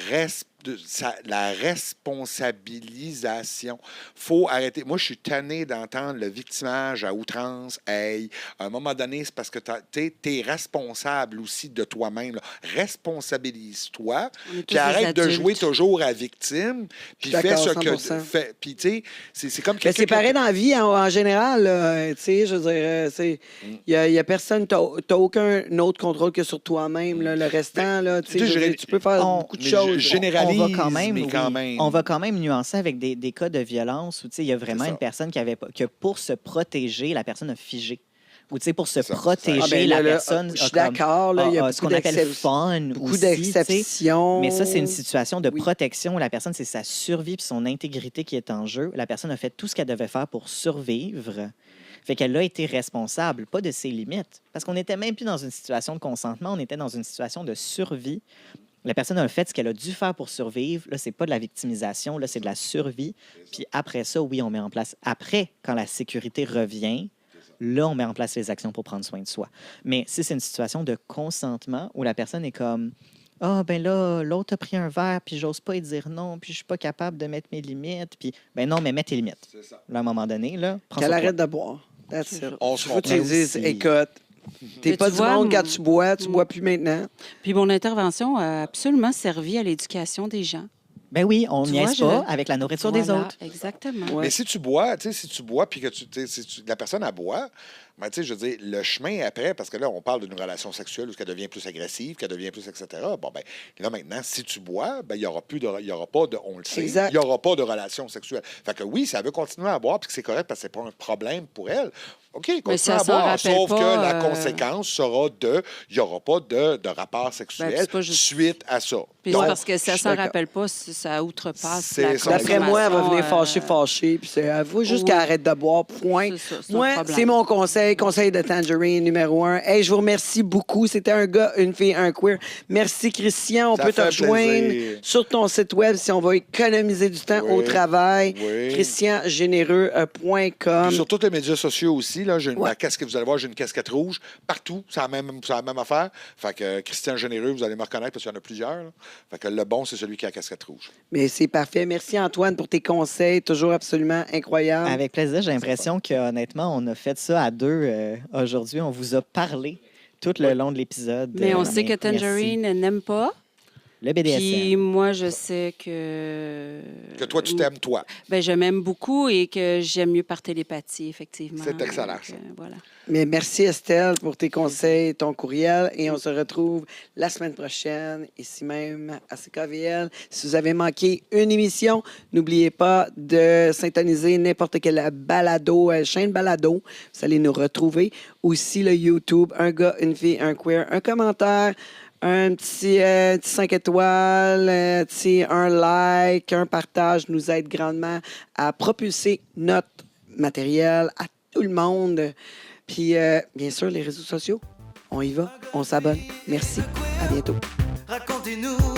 responsabilisation. Faut arrêter. Moi, je suis tanné d'entendre le victimage à outrance. Hey, à un moment donné, c'est parce que tu es responsable aussi de toi-même. Là. Responsabilise-toi. On est tous Puis des arrête de adultes. jouer toujours à victime. Puis Je suis fais ce d'accord, que. 100%. Puis, tu sais, c'est comme Ben, quelqu'un c'est qui- pareil dans la vie en général. Là, tu sais, je veux dire, il y a personne, tu n'as aucun autre contrôle que sur toi-même. là. Le restant, là, tu sais, tu sais, je veux dire, tu peux faire on- beaucoup de mais choses. je généralise, on va quand même, mais oui, quand même. on va quand même nuancer avec des cas de violence où tu sais, il y a vraiment C'est ça. une personne que pour se protéger, la personne a figé. Ou tu sais, pour se C'est ça. protéger, Ah, ben, la là, personne. je suis a comme- d'accord, là, il y a ce beaucoup qu'on appelle d'exceptions. fun Beaucoup aussi, tu sais. d'exceptions. Mais ça, c'est une situation de Oui. protection où la personne, c'est sa survie et son intégrité qui est en jeu. La personne a fait tout ce qu'elle devait faire pour survivre. Fait qu'elle a été responsable, pas de ses limites. Parce qu'on n'était même plus dans une situation de consentement, on était dans une situation de survie. La personne a fait ce qu'elle a dû faire pour survivre. Là, c'est pas de la victimisation, là, c'est de la survie. Puis après ça, oui, on met en place. Après, quand la sécurité revient, là, on met en place les actions pour prendre soin de soi. Mais si c'est une situation de consentement où la personne est comme ah, ben là, l'autre a pris un verre, puis j'ose pas y dire non, puis je suis pas capable de mettre mes limites, puis ben non, mais mets tes limites. C'est ça. Là, à un moment donné, là, prends Qu'elle soin de arrête de boire. That's it. On se Faut que tu comprend dises, aussi. écoute, t'es Mais pas tu du vois, monde quand tu bois plus maintenant. Puis mon intervention a absolument servi à l'éducation des gens. Ben oui, on Tu niaise vois, pas avec la nourriture des Voilà, autres. Exactement. Ouais. Mais si tu bois, puis que la personne a boit, ben, tu sais, je veux dire, le chemin après, parce que là, on parle d'une relation sexuelle où elle devient plus agressive, qu'elle devient plus, etc. Bon, ben, là, maintenant, si tu bois, ben, il n'y aura pas de, on le sait, Exact. il n'y aura pas de relation sexuelle. Fait que oui, si elle veut continuer à boire, puis que c'est correct parce que c'est pas un problème pour elle, OK, Mais continue si à elle s'en boire, rappelle sauf pas, que la conséquence sera il n'y aura pas de rapport sexuel c'est pas juste- suite à ça. Puis Donc, parce que si je elle suis s'en d'accord. rappelle pas, ça outrepasse C'est la ça. D'après moi, elle va venir consommation, fâchée. Puis elle veut juste oui. qu'elle arrête de boire, point. C'est ça, c'est un Moi, problème. c'est mon conseil de Tangerine numéro 1. Hey, je vous remercie beaucoup. C'était un gars, une fille, un queer. Merci, Christian. On Ça peut te fait rejoindre plaisir. sur ton site web si on va économiser du temps Oui. au travail. Oui. christiangénéreux.com. Puis sur tous les médias sociaux aussi, dit, là, ma casquette, vous allez voir, j'ai une casquette rouge. Partout, c'est la même affaire. Fait que Christian Généreux, vous allez me reconnaître parce qu'il y en a plusieurs. Là. Fait que le bon, c'est celui qui a la casquette rouge. Mais c'est parfait. Merci, Antoine, pour tes conseils. Toujours absolument incroyable. Avec plaisir. J'ai l'impression qu'honnêtement, on a fait ça à deux aujourd'hui. On vous a parlé tout le long de l'épisode. Mais on sait que Tangerine n'aime pas. Le BDSM. Puis moi, je sais que... Que toi, tu t'aimes, toi. Ben, je m'aime beaucoup et que j'aime mieux par télépathie, effectivement. C'est excellent, ça. Voilà. Mais merci, Estelle, pour tes conseils, ton courriel. Et on se retrouve la semaine prochaine, ici même à CKVL. Si vous avez manqué une émission, n'oubliez pas de syntoniser n'importe quelle balado, chaîne balado. Vous allez nous retrouver. Aussi, le YouTube, un gars, une fille, un queer, un commentaire. Un petit 5 étoiles, un like, un partage nous aide grandement à propulser notre matériel à tout le monde. Puis, bien sûr, les réseaux sociaux, on y va, on s'abonne. Merci, à bientôt. Racontez-nous